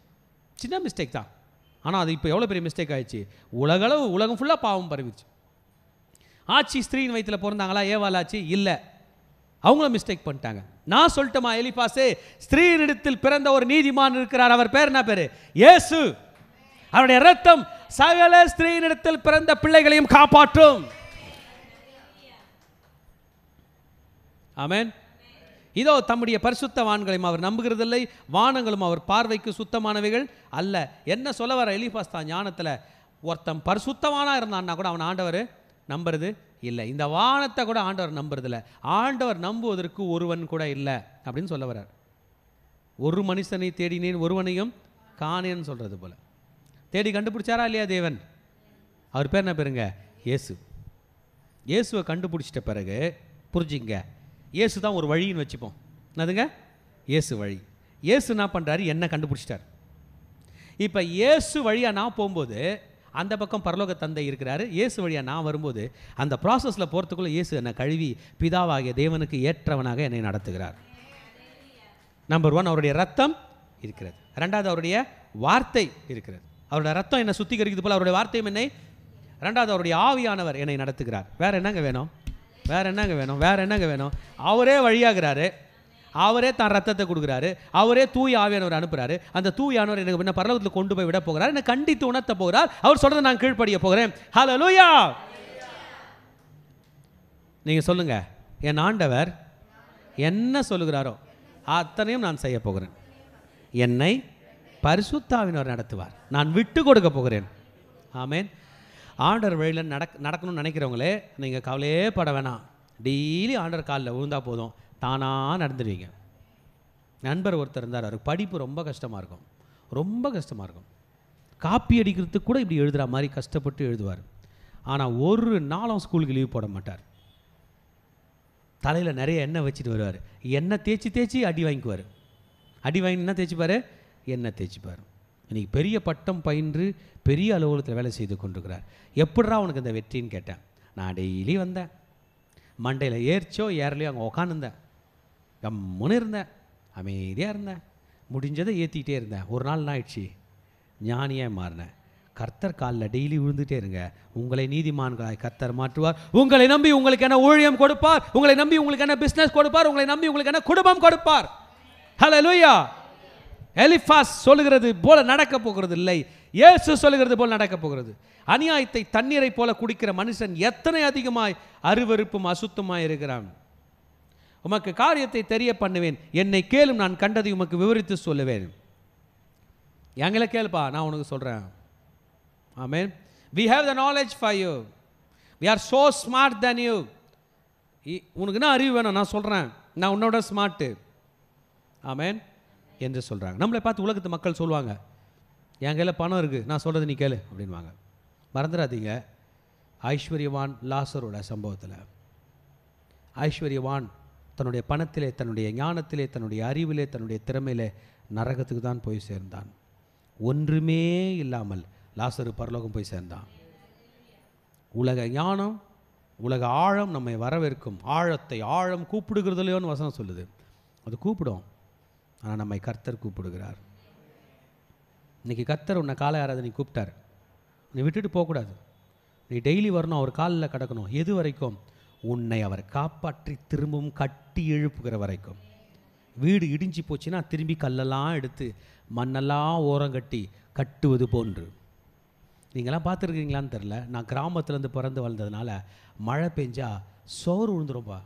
சின்ன மிஸ்டேக் தான், ஆனால் அது இப்போ எவ்வளோ பெரிய மிஸ்டேக் ஆயிடுச்சு. உலகம் ஃபுல்லாக பாவம் பரவிச்சு. ஆச்சி ஸ்திரீன் வயிற்றில் பிறந்தாங்களா? ஏவாளாச்சு? இல்லை, அவங்கள மிஸ்டேக் பண்ணிட்டாங்க. நான் சொல்லட்டுமா எலிபாஸே, ஸ்திரீனிடத்தில் பிறந்த ஒரு நீதிமான் இருக்கிறார். அவர் பேர் என்ன பேரு? இயேசு. அவருடைய ரத்தம் சகல ஸ்திரீனிடத்தில் பிறந்த பிள்ளைகளையும் காப்பாற்றும். ஆமென். இதோ தம்முடைய பரிசுத்தவான்களையும் அவர் நம்புகிறதில்லை, வானங்களும் அவர் பார்வைக்கு சுத்தமானவைகள் அல்ல. என்ன சொல்ல வர எலிபாஸ் தான் ஞானத்தில், ஒருத்தன் பரிசுத்தவானா இருந்தான்னா கூட அவன் ஆண்டவர் நம்புறது இல்லை. இந்த வானத்தை கூட ஆண்டவர் நம்புறதில்லை. ஆண்டவர் நம்புவதற்கு ஒருவன் கூட இல்லை அப்படின்னு சொல்ல வர்றார். ஒரு மனுஷனை தேடினேன் ஒருவனையும் காணேன்னு சொல்கிறது போல. தேடி கண்டுபிடிச்சாரா இல்லையா தேவன்? அவர் பேர் என்ன பேருங்க? இயேசு. இயேசுவை கண்டுபிடிச்சிட்ட பிறகு புரிஞ்சுங்க, இயேசு தான் ஒரு வழின்னு வச்சுப்போம். என்னதுங்க? இயேசு வழி. இயேசு என்ன பண்ணுறாரு? என்ன கண்டுபிடிச்சிட்டார். இப்போ இயேசு வழியாக நான் போகும்போது அந்த பக்கம் பரலோக தந்தை இருக்கிறாரு. இயேசு வழியாக நான் வரும்போது அந்த ப்ராசஸில் போகிறதுக்குள்ளே இயேசு என்னை கழுவி பிதாவாகிய தேவனுக்கு ஏற்றவனாக என்னை நடத்துகிறார். நம்பர் 1 அவருடைய ரத்தம் இருக்கிறது. 2வது அவருடைய வார்த்தை இருக்கிறது. அவருடைய ரத்தம் என்னை சுத்திகரிக்கிறது போல அவருடைய வார்த்தையும் என்னை. 2வது அவருடைய ஆவியானவர் என்னை நடத்துகிறார். வேறு என்னங்க வேணும்? வேறு என்னங்க வேணும்? வேறு என்னங்க வேணும்? அவரே வழியாகிறாரு, அவரே தான் ரத்தத்தை கொடுக்குறாரு, அவரே தூய ஆவியானவர் அனுப்புகிறாரு. அந்த தூயானவர் எனக்கு என்ன பரலோகத்தில் கொண்டு போய் விட போகிறார், என்னை கண்டித்து உணர்த்த போகிறார். அவர் சொல்கிறத நான் கீழ்ப்படிய போகிறேன். ஹல்லேலூயா. நீங்கள் சொல்லுங்கள், என் ஆண்டவர் என்ன சொல்லுகிறாரோ அத்தனையும் நான் செய்ய போகிறேன். என்னை பரிசுத்த ஆவியானவர் நடத்துவார். நான் விட்டு கொடுக்க போகிறேன். ஆமென். ஆண்டவர் வழியில் நடக்கணும்னு நினைக்கிறவங்களே நீங்கள் கவலையே பட வேணாம். டெய்லி ஆண்டவர் காலில் விழுந்தா போதும், தானாக நடந்துடுவீங்க. நண்பர் ஒருத்தர் இருந்தார், அவருக்கு படிப்பு ரொம்ப கஷ்டமாக இருக்கும், ரொம்ப கஷ்டமாக இருக்கும். காப்பி அடிக்கிறதுக்கு கூட இப்படி எழுதுகிற மாதிரி கஷ்டப்பட்டு எழுதுவார். ஆனால் ஒரு நாளும் ஸ்கூலுக்கு லீவ் போட மாட்டார். தலையில் நிறைய எண்ணெய் வச்சுட்டு வருவார். எண்ணெய் தேய்ச்சி அடி வாங்கிக்குவார். அடி வாங்கி என்ன தேய்ச்சிப்பார்? எண்ணெய் தேய்ச்சிப்பார். இன்றைக்கி பெரிய பட்டம் பயின்று பெரிய அலுவலகத்தில் வேலை செய்து கொண்டிருக்கிறார். எப்படிரா உனக்கு இந்த வெற்றின்னு கேட்டேன். நான் டெய்லி வந்தேன், மண்டையில் ஏறிச்சோ ஏறலையோ அங்கே உக்காந்துருந்தேன், கம்முன்னு இருந்தேன், அமைதியாக இருந்தேன், முடிஞ்சதை ஏற்றிக்கிட்டே இருந்தேன். ஒரு நாள் என்ன ஆயிடுச்சு? ஞானியாக மாறினேன். கர்த்தர் காலில் டெய்லி விழுந்துகிட்டே இருங்க, உங்களை நீதிமான்களாய் கர்த்தர் மாற்றுவார். உங்களை நம்பி உங்களுக்கு என்ன ஊழியம் கொடுப்பார், உங்களை நம்பி உங்களுக்கு என்ன பிஸ்னஸ் கொடுப்பார், உங்களை நம்பி உங்களுக்கு என்ன குடும்பம் கொடுப்பார். ஹல்லேலூயா. எலிபாஸ் சொல்லுகிறது போல நடக்க போகிறது இல்லை, இயேசு சொல்லுகிறது போல நடக்க போகிறது. அநியாயத்தை தண்ணீரை போல குடிக்கிற மனுஷன் எத்தனை அதிகமாய் அருவருப்பும் அசுத்தமாய் இருக்கிறான். உமக்கு காரியத்தை தெரிய பண்ணுவேன், என்னை கேளும், நான் கண்டதை உமக்கு விவரித்து சொல்லுவேன். எங்களை கேளுப்பா, நான் உனக்கு சொல்கிறேன். ஆமென். We have the knowledge for you. We are so smart than you. உனக்கு என்ன அறிவு வேணும்? நான் சொல்கிறேன், நான் உன்னோட ஸ்மார்ட்டு. ஆமென் என்று சொல்கிறாங்க. நம்மளை பார்த்து உலகத்து மக்கள் சொல்லுவாங்க, என் கையில் பணம் இருக்குது, நான் சொல்கிறது நீ கேளு அப்படின்வாங்க. மறந்துடாதீங்க, ஐஸ்வர்யவான் லாசரோட சம்பவத்தில் ஐஸ்வர்யவான் தன்னுடைய பணத்திலே, தன்னுடைய ஞானத்திலே, தன்னுடைய அறிவிலே, தன்னுடைய திறமையிலே நரகத்துக்கு தான் போய் சேர்ந்தான். ஒன்றுமே இல்லாமல் லாசரு பரலோகம் போய் சேர்ந்தான். உலக ஞானம், உலக ஆழம் நம்மை வரவேற்கும். ஆழத்தை ஆழம் கூப்பிடுகிறதுலையோன்னு வசனம் சொல்லுது. அது கூப்பிடும், ஆனால் நம்மை கர்த்தர் கூப்பிடுகிறார். இன்றைக்கி கர்த்தர் உன்னை காலை ஆராதனை கூப்பிட்டார். நீ விட்டுட்டு போகக்கூடாது. நீ டெய்லி வரணும், அவர் காலில் கிடக்கணும். எது வரைக்கும்? உன்னை அவர் காப்பாற்றி திரும்பவும் கட்டி எழுப்புகிற வரைக்கும். வீடு இடிஞ்சு போச்சுன்னா திரும்பி கல்லெல்லாம் எடுத்து மண்ணெல்லாம் ஓரங்கட்டி கட்டுவது போன்று. நீங்களாம் பார்த்துருக்கீங்களான்னு தெரில. நான் கிராமத்துலேருந்து பிறந்து வளர்ந்ததுனால மழை பெஞ்சா சோறு விழுந்துரும்பா.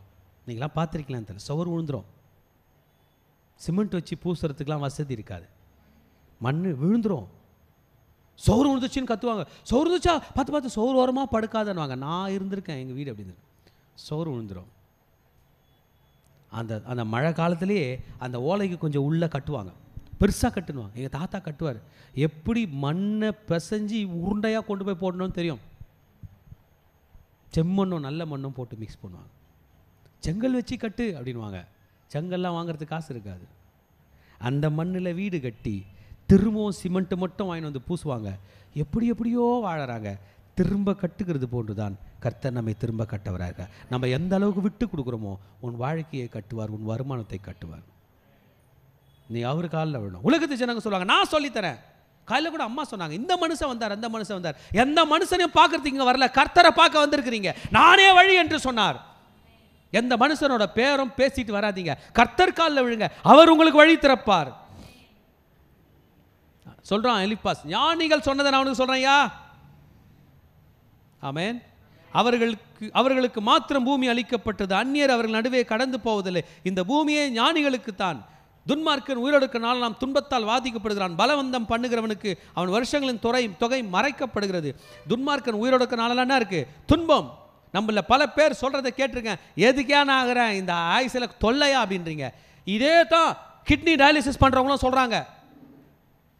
நீங்களாம் பார்த்துருக்கீங்களான்னு தெரில. சோறு விழுந்துரும். சிமெண்ட் வச்சு பூசுறதுக்கெலாம் வசதி இருக்காது. மண் விழுந்துடும். சோறு விழுந்துச்சுன்னு கத்துவாங்க. சோறு விழுந்துச்சா பார்த்து பார்த்து சோறு ஓரமாக படுக்காதன்னுவாங்க. நான் இருந்திருக்கேன், எங்கள் வீடு அப்படி இருந்திருக்கு. சோறு விழுந்துடும். அந்த அந்த மழை காலத்துலேயே அந்த ஓலைக்கு கொஞ்சம் உள்ளே கட்டுவாங்க, பெருசாக கட்டுனுவாங்க. எங்கள் தாத்தா கட்டுவார். எப்படி மண்ணை பிசைஞ்சு உருண்டையாக கொண்டு போய் போடணும்னு தெரியும். செம்மண்ணும் நல்ல மண்ணும் போட்டு மிக்ஸ் பண்ணுவாங்க. செங்கல் வச்சு கட்டு அப்படின்வாங்க. செங்கல்லாம் வாங்குறதுக்கு காசு இருக்காது. அந்த மண்ணில் வீடு கட்டி திரும்பவும் சிமெண்ட்டு மட்டும் வாங்கிட்டு வந்து பூசுவாங்க. எப்படி எப்படியோ வாழறாங்க. திரும்ப கட்டுக்கிறது போன்று தான் கர்த்தர் நம்மை திரும்ப கட்டவராக. நம்ம எந்த அளவுக்கு விட்டு கொடுக்குறோமோ உன் வாழ்க்கையை கட்டுவார், உன் வருமானத்தை கட்டுவார். நீ அவர் காலில் விடணும். உலகத்து ஜனங்க சொல்லுவாங்க, நான் சொல்லித்தரேன். காலையில் கூட அம்மா சொன்னாங்க, இந்த மனுஷன் வந்தார், அந்த மனுஷன் வந்தார். எந்த மனுஷனையும் பார்க்கறதுக்கு இங்கே வரல, கர்த்தரை பார்க்க வந்திருக்கிறீங்க. நானே வழி என்று சொன்னார். எந்த மனுஷனோட பேரும் பேசிட்டு வராதீங்க. கர்த்தர் காலில் விழுங்க, அவர் உங்களுக்கு வழி திறப்பார். சொல்றான் எலிப்பாஸ், ஞானிகள் சொன்னதை நான் உனக்கு சொல்றேன்யா. ஆமென். அவர்களுக்கு மாத்திரம் பூமி அளிக்கப்பட்டது, அந்நியர் அவர்கள் நடுவே கடந்து போவதில்லை. இந்த பூமியே ஞானிகளுக்கு தான். துன்மார்க்கன் உயிரோடுக்க நாள் நாம் துன்பத்தால் வாதிக்கப்படுகிறான். பலவந்தம் பண்ணுகிறவனுக்கு அவன் வருஷங்களின் தொகை மறைக்கப்படுகிறது. துன்மார்க்கன் உயிரோடுக்க நாளெல்லாம் என்ன இருக்கு? துன்பம். நம்மள பல பேர் சொல்றதை கேட்டிருக்கேன், எதுக்கே நான் ஆகிறேன் இந்த ஆயுசில் தொல்லையா அப்படின்றீங்க. இதே தான் கிட்னி டயாலிசிஸ் பண்றவங்களும் சொல்றாங்க.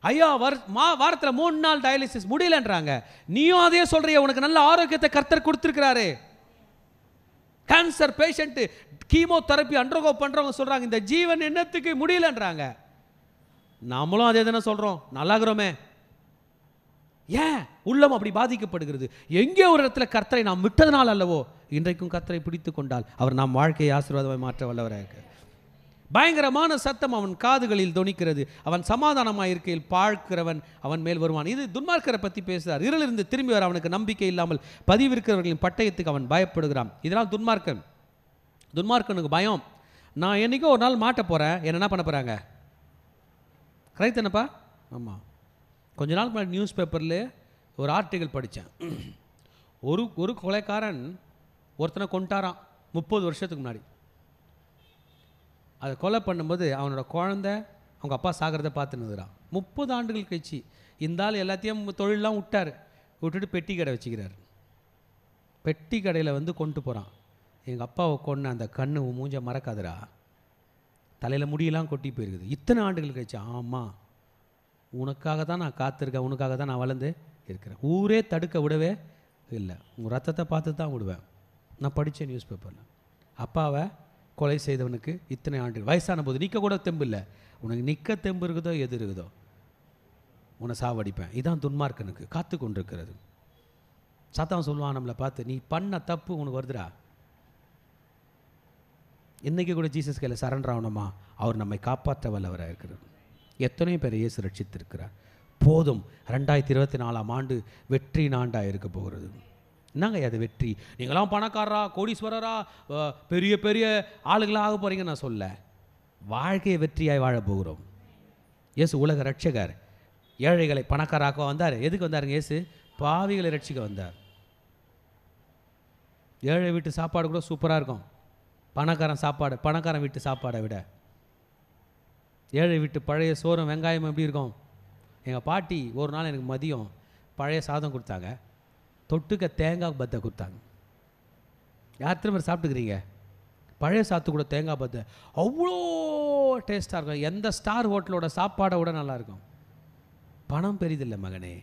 ஐயா வாரத்தில் 3 நாள் டயாலிசிஸ் முடியலன்றாங்க. நீயும் அதே சொல்றிய. உனக்கு நல்ல ஆரோக்கியத்தை கர்த்தர் கொடுத்துருக்கிறாரு. Cancer patient chemotherapy undergo பண்றவங்க சொல்றாங்க, இந்த ஜீவன் என்னத்துக்கு முடியலன்றாங்க. நாமளும் அதே தானே சொல்றோம், நல்லாகிறோமே. ஏன் உள்ளம் அப்படி பாதிக்கப்படுகிறது? எங்கே ஒரு இடத்துல கர்த்தரை நாம் விட்டதனால் அல்லவோ. இன்றைக்கும் கர்த்தரை பிடித்து கொண்டால் அவர் நாம் வாழ்க்கையை ஆசீர்வாதமாய் மாற்ற வல்லவராக இருக்க. பயங்கரமான சத்தம் அவன் காதுகளில் தொனிக்கிறது. அவன் சமாதானமாக இருக்கையில் பார்க்கிறவன் அவன் மேல் வருவான். இது துன்மார்க்கரை பற்றி பேசுகிறார். இருளிலிருந்து திரும்பி வர அவனுக்கு நம்பிக்கை இல்லாமல் பதிவிருக்கிறவர்களின் பட்டயத்துக்கு அவன் பயப்படுகிறான். இதனால் துன்மார்க்கனுக்கு பயம். நான் என்னைக்கோ ஒரு நாள் மாட்ட போகிறேன், என்ன பண்ண போகிறாங்க? கரெக்ட் தானப்பா? ஆமாம். கொஞ்ச நாள் முன்னாடி நியூஸ் பேப்பரில் ஒரு ஆர்டிக்கல் படித்தேன். ஒரு கொலைக்காரன் ஒருத்தனை கொண்டாரான் 30 வருஷத்துக்கு முன்னாடி. அதை கொலை பண்ணும்போது அவனோட குழந்தை அவங்க அப்பா சாகிறத பார்த்துன்னுறான். 30 ஆண்டுகள் கழிச்சு இந்த ஆள் எல்லாத்தையும் தொழிலெலாம் விட்டுட்டு பெட்டி கடை வச்சுக்கிறார். பெட்டி கடையில் கொண்டு போகிறான். எங்கள் அப்பாவை கொன்ன அந்த கண்ணு மூஞ்ச மறக்காதுரா, தலையில் முடியெல்லாம் கொட்டி போயிருக்குது. இத்தனை ஆண்டுகள் கழிச்சு. ஆமாம், உனக்காக தான் நான் காத்திருக்கேன், உனக்காக தான் நான் வளர்ந்து இருக்கிறேன். ஊரே தடுக்க விடவே இல்லை. உங்கள் ரத்தத்தை பார்த்து தான் விடுவேன். நான் படித்தேன் நியூஸ் பேப்பரில். அப்பாவை கொலை செய்தவனுக்கு இத்தனை ஆண்டு வயசான போது நிற்க கூட தெம்பு இல்லை. உனக்கு நிற்க தெம்பு இருக்குதோ எது இருக்குதோ உன்னை சாவடிப்பேன். இதான் துன்மார்க்கனுக்கு காத்து கொண்டிருக்கிறது. சாத்தான் சொல்லுவான் நம்மளை பார்த்து, நீ பண்ண தப்பு உனக்கு வருதுடா. இன்றைக்கி கூட ஜீசஸ் கையில் சரண்டர் ஆகணுமா? அவர் நம்மை காப்பாற்ற வல்லவராக இருக்கிறார். எத்தனையோ பேர் இயேசு ரட்சித்திருக்கிறார். போதும். 2024ஆம் ஆண்டு வெற்றியின் ஆண்டாக இருக்க போகிறது. என்னங்க அது வெற்றி? நீங்களாம் பணக்காரரா, கோடீஸ்வரரா, பெரிய பெரிய ஆளுகளாக ஆக போகிறீங்க நான் சொல்ல. வாழ்க்கையை வெற்றியாய் வாழ போகிறோம். இயேசு உலக ரட்சகர். ஏழைகளை பணக்காராக்க வந்தார். எதுக்கு வந்தாருங்க? இயேசு பாவிகளை ரட்சிக்க வந்தார். ஏழை வீட்டு சாப்பாடு கூட சூப்பராக இருக்கும். பணக்காரன் வீட்டு சாப்பாடை விட ஏழை வீட்டு பழைய சோறும் வெங்காயம் எப்படி இருக்கும்? எங்கள் பாட்டி ஒரு நாள் எனக்கு மதியம் பழைய சாதம் கொடுத்தாங்க, தொட்டுக்க தேங்காய் பத்தை கொடுத்தாங்க. யார் திரும்ப சாப்பிட்டுக்கிறீங்க? பழைய சாத்து கூட தேங்காய் பத்தை அவ்வளோ டேஸ்ட்டாக இருக்கும். எந்த ஸ்டார் ஹோட்டலோட சாப்பாடை விட நல்லாயிருக்கும். பணம் பெரிதில்லை மகனே,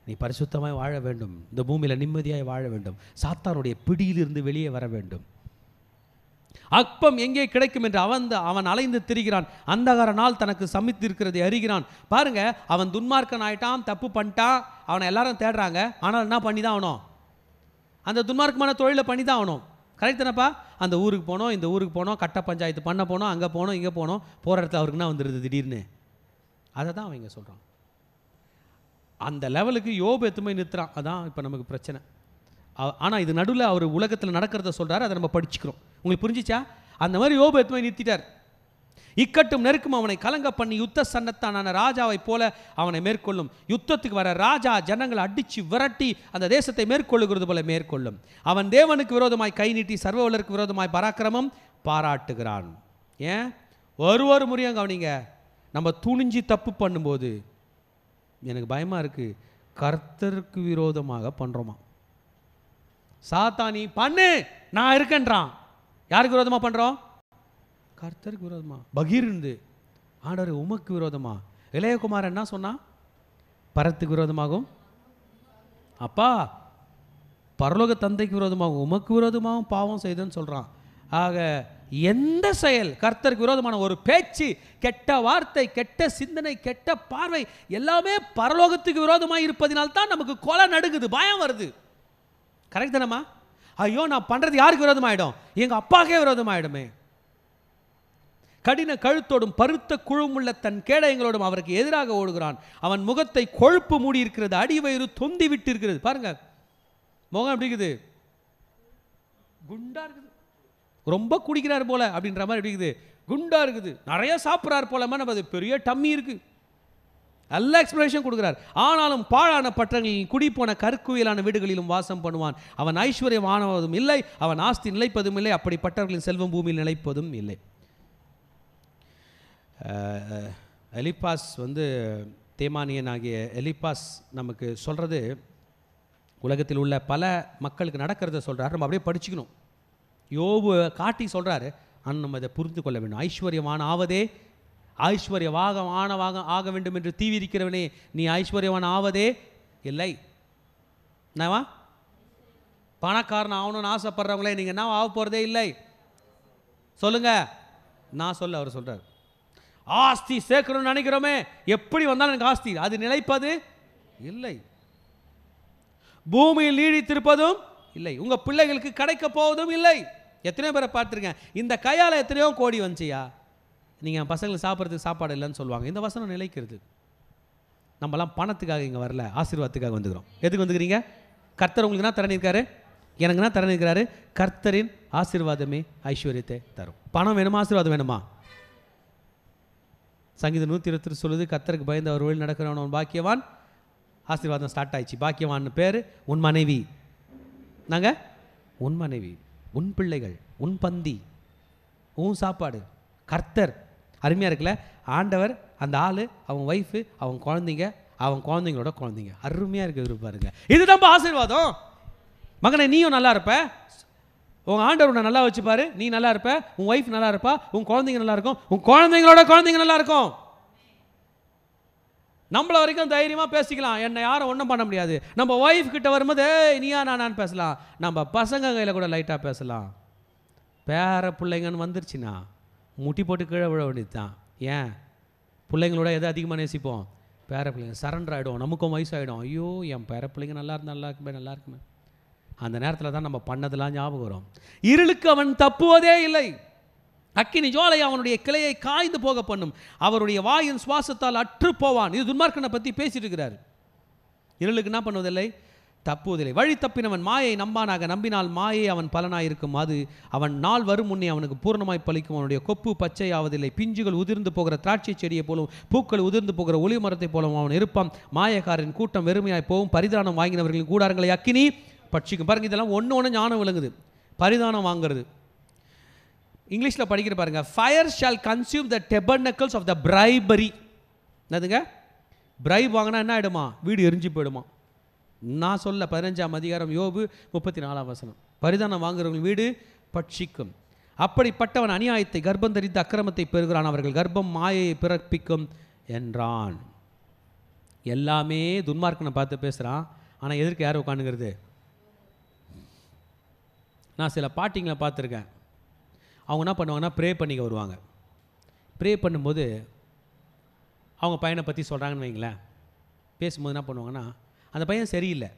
நீ பரிசுத்தமாய் வாழ வேண்டும். இந்த பூமியில் நிம்மதியாய் வாழ வேண்டும். சாத்தானுடைய பிடியிலிருந்து வெளியே வர வேண்டும். அப்பம் எங்கே கிடைக்கும் என்று அவன் அலைந்து திரிகிறான். அந்தகார நாள் தனக்கு சமித்திருக்கிறதை அறிகிறான். பாருங்க, அவன் துன்மார்க்கன் ஆயிட்டான், தப்பு பண்ணிட்டான், அவனை எல்லாரும் தேடுறாங்க. ஆனால் என்ன பண்ணி தான் ஆகணும்? அந்த துன்மார்க்கமான தொழிலை பண்ணி தான் ஆகணும். கரெக்ட் தானப்பா? அந்த ஊருக்கு போனோம், இந்த ஊருக்கு போனோம், கட்ட பஞ்சாயத்து பண்ண போனோம், அங்கே போனோம், இங்கே போனோம். போகிற இடத்துல அவருக்கு என்ன வந்துடுது திடீர்னு? அதை தான் அவங்க சொல்கிறான். அந்த லெவலுக்கு யோபு எத்துமே நிறுத்துறான். அதான் இப்போ நமக்கு பிரச்சனை. ஆனால் இது நடுவில் அவர் உலகத்தில் நடக்கிறத சொல்கிறார், அதை நம்ம படிச்சுக்கிறோம். உங்களுக்கு புரிஞ்சிச்சா? அந்த மாதிரி யோபு எத்துமே நிறுத்திட்டார். இக்கட்டும் நெருக்கும் அவனை கலங்க பண்ணி யுத்த சன்னத்தான ராஜாவை போல அவனை மேற்கொள்ளும். யுத்தத்துக்கு வர ராஜா ஜனங்களை அடித்து விரட்டி அந்த தேசத்தை மேற்கொள்ளுகிறது போல மேற்கொள்ளும். அவன் தேவனுக்கு விரோதமாய் கை நீட்டி சர்வவல்லருக்கு விரோதமாய் பராக்கிரமம் பாராட்டுகிறான். ஏன்? ஒரு முறையும் கவனிங்க, நம்ம துணிஞ்சு தப்பு பண்ணும்போது எனக்கு பயமாக இருக்குது, கர்த்தருக்கு விரோதமாக பண்ணுறோமா? சாத்தானி பண்ணு நான் இருக்கேன்றான். யாருக்கு விரோதமாக பண்ணுறோம்? கர்த்தருக்கு விரோதமா. பகீர் இருந்து ஆண்டவர் உமக்கு விரோதமா. இளையகுமார் என்ன சொன்னா? பரத்துக்கு விரோதமாகும். அப்பா பரலோக தந்தைக்கு விரோதமாகும் உமக்கு விரோதமாகவும் பாவம் செய்தன்னு சொல்கிறான். ஆக எந்த செயல் கர்த்தருக்கு விரோதமான ஒரு பேச்சு, கெட்ட வார்த்தை, கெட்ட சிந்தனை, கெட்ட பார்வை எல்லாமே பரலோகத்துக்கு விரோதமாக இருப்பதினால்தான் நமக்கு கொலை நடுங்குது, பயம் வருது. கரெக்ட் தானம்மா? ஐயோ நான் பண்ணுறது யாருக்கு விரோதமாயிடும்? எங்கள் அப்பாக்கே விரோதமாயிடுமே. கடின கழுத்தோடும் பருத்த குழுமுள்ள தன் கேடயங்களோடும் அவருக்கு எதிராக ஓடுகிறான். அவன் முகத்தை கொழுப்பு மூடி இருக்கிறது, அடிவயிறு தொந்தி விட்டு இருக்கிறது. பாருங்க முகம் எப்படி இருக்குது? குண்டா இருக்குது. ரொம்ப குடிக்கிறார் போல அப்படின்ற மாதிரி எப்படி இருக்குது? குண்டா இருக்குது. நிறைய சாப்பிட்றார் போல, அது பெரிய டம்மி இருக்கு. நல்ல எக்ஸ்பிளேஷன் கொடுக்கிறார். ஆனாலும் பாழான பட்டணங்களில் குடி போன கற்குவியலான வீடுகளிலும் வாசம் பண்ணுவான். அவன் ஐஸ்வர்யமானவதும் இல்லை, அவன் ஆஸ்தி நிலைப்பதும் இல்லை, அப்படிப்பட்டவர்களின் செல்வம் பூமியில் நிலைப்பதும் இல்லை. எலிப்பாஸ் தேமானியன் ஆகிய எலிப்பாஸ் நமக்கு சொல்கிறது உலகத்தில் உள்ள பல மக்களுக்கு நடக்கிறத சொல்கிறார். நம்ம அப்படியே படிச்சுக்கணும். யோபு காட்டி சொல்கிறாரு, ஆனால் நம்ம இதை புரிந்து கொள்ள வேண்டும். ஐஸ்வர்யவான் ஆவதே, ஐஸ்வர்யவாக ஆக வேண்டும் என்று தீவிரிக்கிறவனே நீ ஐஸ்வர்யவான் ஆவதே இல்லை. என்னவா? பணக்காரன் ஆகணும்னு ஆசைப்படுறவங்களே நீங்கள் என்ன ஆக போகிறதே இல்லை. சொல்லுங்க, நான் சொல்ல அவர் சொல்கிறார். ஆஸ்தி சேர்க்கணும்னு நினைக்கிறோமே, எப்படி வந்தாலும் எனக்கு ஆஸ்தி, அது நிலைப்பது இல்லை, பூமியில் நீடித்திருப்பதும் இல்லை, உங்கள் பிள்ளைகளுக்கு கிடைக்க போவதும் இல்லை. எத்தனையோ பேரை பார்த்துருக்கேன், இந்த கையால் எத்தனையோ கோடி வந்துச்சியா, நீங்கள் பசங்களுக்கு சாப்பிட்றதுக்கு சாப்பாடு இல்லைன்னு சொல்லுவாங்க. இந்த வசனம் நிலைக்கிறது. நம்மலாம் பணத்துக்காக இங்கே வரல, ஆசீர்வாதத்துக்காக வந்துக்கிறோம். எதுக்கு வந்துக்கிறீங்க? கர்த்தர் உங்களுக்கு என்ன தரணிருக்காரு? எனக்கு என்ன தரணிருக்கிறாரு? கர்த்தரின் ஆசீர்வாதமே ஐஸ்வர்யத்தை தரும். பணம் வேணுமா? ஆசீர்வாதம் வேணுமா? சங்கீதம் 120 சொல்லுது, கர்த்தருக்கு பயந்து அவர் வழி நடக்கிறவன் அவன் பாக்கியவான். ஆசீர்வாதம் ஸ்டார்ட் ஆயிடுச்சு. பாக்கியவான் பேர் உன் மனைவி. நாங்கள் உன் மனைவி, உன் பிள்ளைகள், உன் பந்தி, உன் சாப்பாடு. கர்த்தர் அருமையாக இருக்குல்ல? ஆண்டவர், அந்த ஆள், அவன் ஒய்ஃபு, அவன் குழந்தைங்க, அவன் குழந்தைங்களோட குழந்தைங்க. அருமையாக இருக்குது பாருங்க. இது நம்ம ஆசீர்வாதம். மகனை நீயும் நல்லா இருப்ப, உன் ஆண்டவர் உன்னை நல்லா வச்சுப்பாரு, நீ நல்லா இருப்ப, உன் ஒய்ஃப் நல்லா இருப்பா, உன் குழந்தைங்க நல்லா இருக்கும், உன் குழந்தைங்களோட குழந்தைங்க நல்லா இருக்கும். நம்மள வரைக்கும் தைரியமாக பேசிக்கலாம், என்னை யாரும் ஒன்றும் பண்ண முடியாது. நம்ம ஒய்ஃப் கிட்ட வரும்போது நீயா நான் பேசலாம், நம்ம பசங்க கையில் கூட லைட்டாக பேசலாம். பேர பிள்ளைங்கன்னு வந்துருச்சுன்னா முட்டி போட்டு கீழே விழ வேண்டியது தான். ஏன்? பிள்ளைங்களோட எதை அதிகமாக நேசிப்போம்? பேர பிள்ளைங்க. சரண்டர் ஆகிடும், நமக்கும் வயசாகிடும். ஐயோ என் பேர பிள்ளைங்க நல்லா இருக்குமே, நல்லா இருக்குமே. அந்த நேரத்தில் தான் நம்ம பண்ணதெல்லாம் ஞாபகம் வரும். இருளுக்கு அவன் தப்புவதே இல்லை, அக்கினி ஜுவாலை அவனுடைய கிளையை காய்ந்து போக பண்ணும், அவருடைய வாயின் சுவாசத்தால் அற்று போவான். இது துன்மார்க்கனை பற்றி பேசிட்டு இருக்கிறார். இருளுக்கு என்ன பண்ணுவதில்லை? தப்புவதில்லை. வழி தப்பினவன் மாயை நம்பானாக, நம்பினால் மாயை அவன் பலனாயிருக்கும். அது அவன் நாள் வரும் முன்னே அவனுக்கு பூர்ணமாய் பலிக்கும். அவனுடைய கொப்பு பச்சை ஆவதில்லை, பிஞ்சுகள் உதிர்ந்து போகிற திராட்சை செடியை போலும், பூக்கள் உதிர்ந்து போகிற ஒளி மரத்தை போலும் அவன் இருப்பான். மாயக்காரின் கூட்டம் வெறுமையாய் போகும், பரிதானம் வாங்கினவர்களின் கூடாரங்களை அக்கினி பட்சிக்கும். பாருங்க, இதெல்லாம் ஒன்று ஞானம் விளங்குது. பரிதானம் வாங்கிறது இங்கிலீஷில் படிக்கிற பாருங்க, fire shall consume the tabernacles of the bribery. என்னதுங்க? பிரைப் வாங்கினா என்ன ஆகிடுமா? வீடு எரிஞ்சு போயிடுமா. நான் சொல்ல 15ஆம் அதிகாரம் யோபு 34ஆம் வசனம். பரிதானம் வாங்குறவங்க வீடு பட்சிக்கும். அப்படிப்பட்டவன் அநியாயத்தை கர்ப்பம் தரித்து அக்கிரமத்தை பெறுகிறான், அவர்கள் கர்ப்பம் மாயையை பிறப்பிக்கும் என்றான். எல்லாமே துன்மார்க்கனை பார்த்து பேசுகிறான், ஆனால் எதற்கு யார் உட்காந்துங்கிறது? நான் சில பாட்டிங்களை பார்த்துருக்கேன். அவங்க என்ன பண்ணுவாங்கன்னா ப்ரே பண்ணிக்க வருவாங்க. ப்ரே பண்ணும்போது அவங்க பையனை பற்றி சொல்கிறாங்கன்னு வைங்களேன். பேசும்போது என்ன பண்ணுவாங்கன்னா, அந்த பையன் சரியில்லை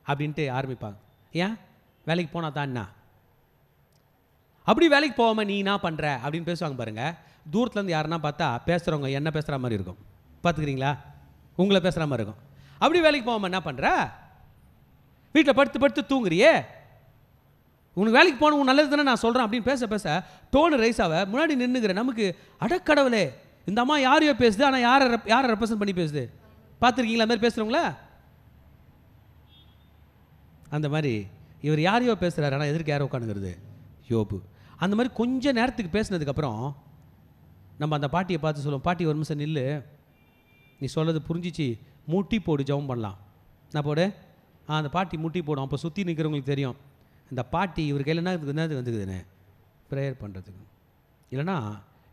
அப்படின்ட்டு ஆரம்பிப்பாங்க. ஏன்? வேலைக்கு போனால் தான் என்ன, அப்படி வேலைக்கு போகாமல் நீ என்ன பண்ணுற அப்படின்னு பேசுவாங்க பாருங்கள். தூரத்துலேருந்து யாருன்னா பார்த்தா பேசுகிறவங்க என்ன பேசுகிற மாதிரி இருக்கும். பார்த்துக்கிறீங்களா? உங்களை பேசுகிற மாதிரி இருக்கும். அப்படி வேலைக்கு போகாமல் என்ன பண்ணுற? வீட்டில் படுத்து படுத்து தூங்குறியே. உனக்கு வேலைக்கு போகணும், உன் நல்லது தானே நான் சொல்கிறேன் அப்படின்னு பேச பேச டோனு ரைஸ் ஆக முன்னாடி நின்றுக்கிற நமக்கு அடக்கடவுளே, இந்த அம்மா யாரையோ பேசுது, ஆனால் யாரை ரெப்ரசன்ட் பண்ணி பேசுது? பார்த்துருக்கீங்களா அந்த மாதிரி பேசுகிறவங்களா? அந்த மாதிரி இவர் யாரையோ பேசுகிறாரு, ஆனால் எதிர்க்கு யாரோ உட்காந்துங்கிறது யோபு. அந்த மாதிரி கொஞ்சம் நேரத்துக்கு பேசினதுக்கப்புறம் நம்ம அந்த பாட்டியை பார்த்து சொல்லுவோம், பாட்டி ஒரு நிமிஷம் நில்லு, நீ சொல்கிறது புரிஞ்சிச்சு, முட்டி போடு, ஜெபம் பண்ணலாம். நான் போடு. அந்த பாட்டி முட்டி போடும். அப்போ சுற்றி நிற்கிறவங்களுக்கு தெரியும் இந்த பாட்டி இவர் கையில் என்னது வந்துக்குதுன்னு ப்ரேயர் பண்ணுறதுக்கு. இல்லைனா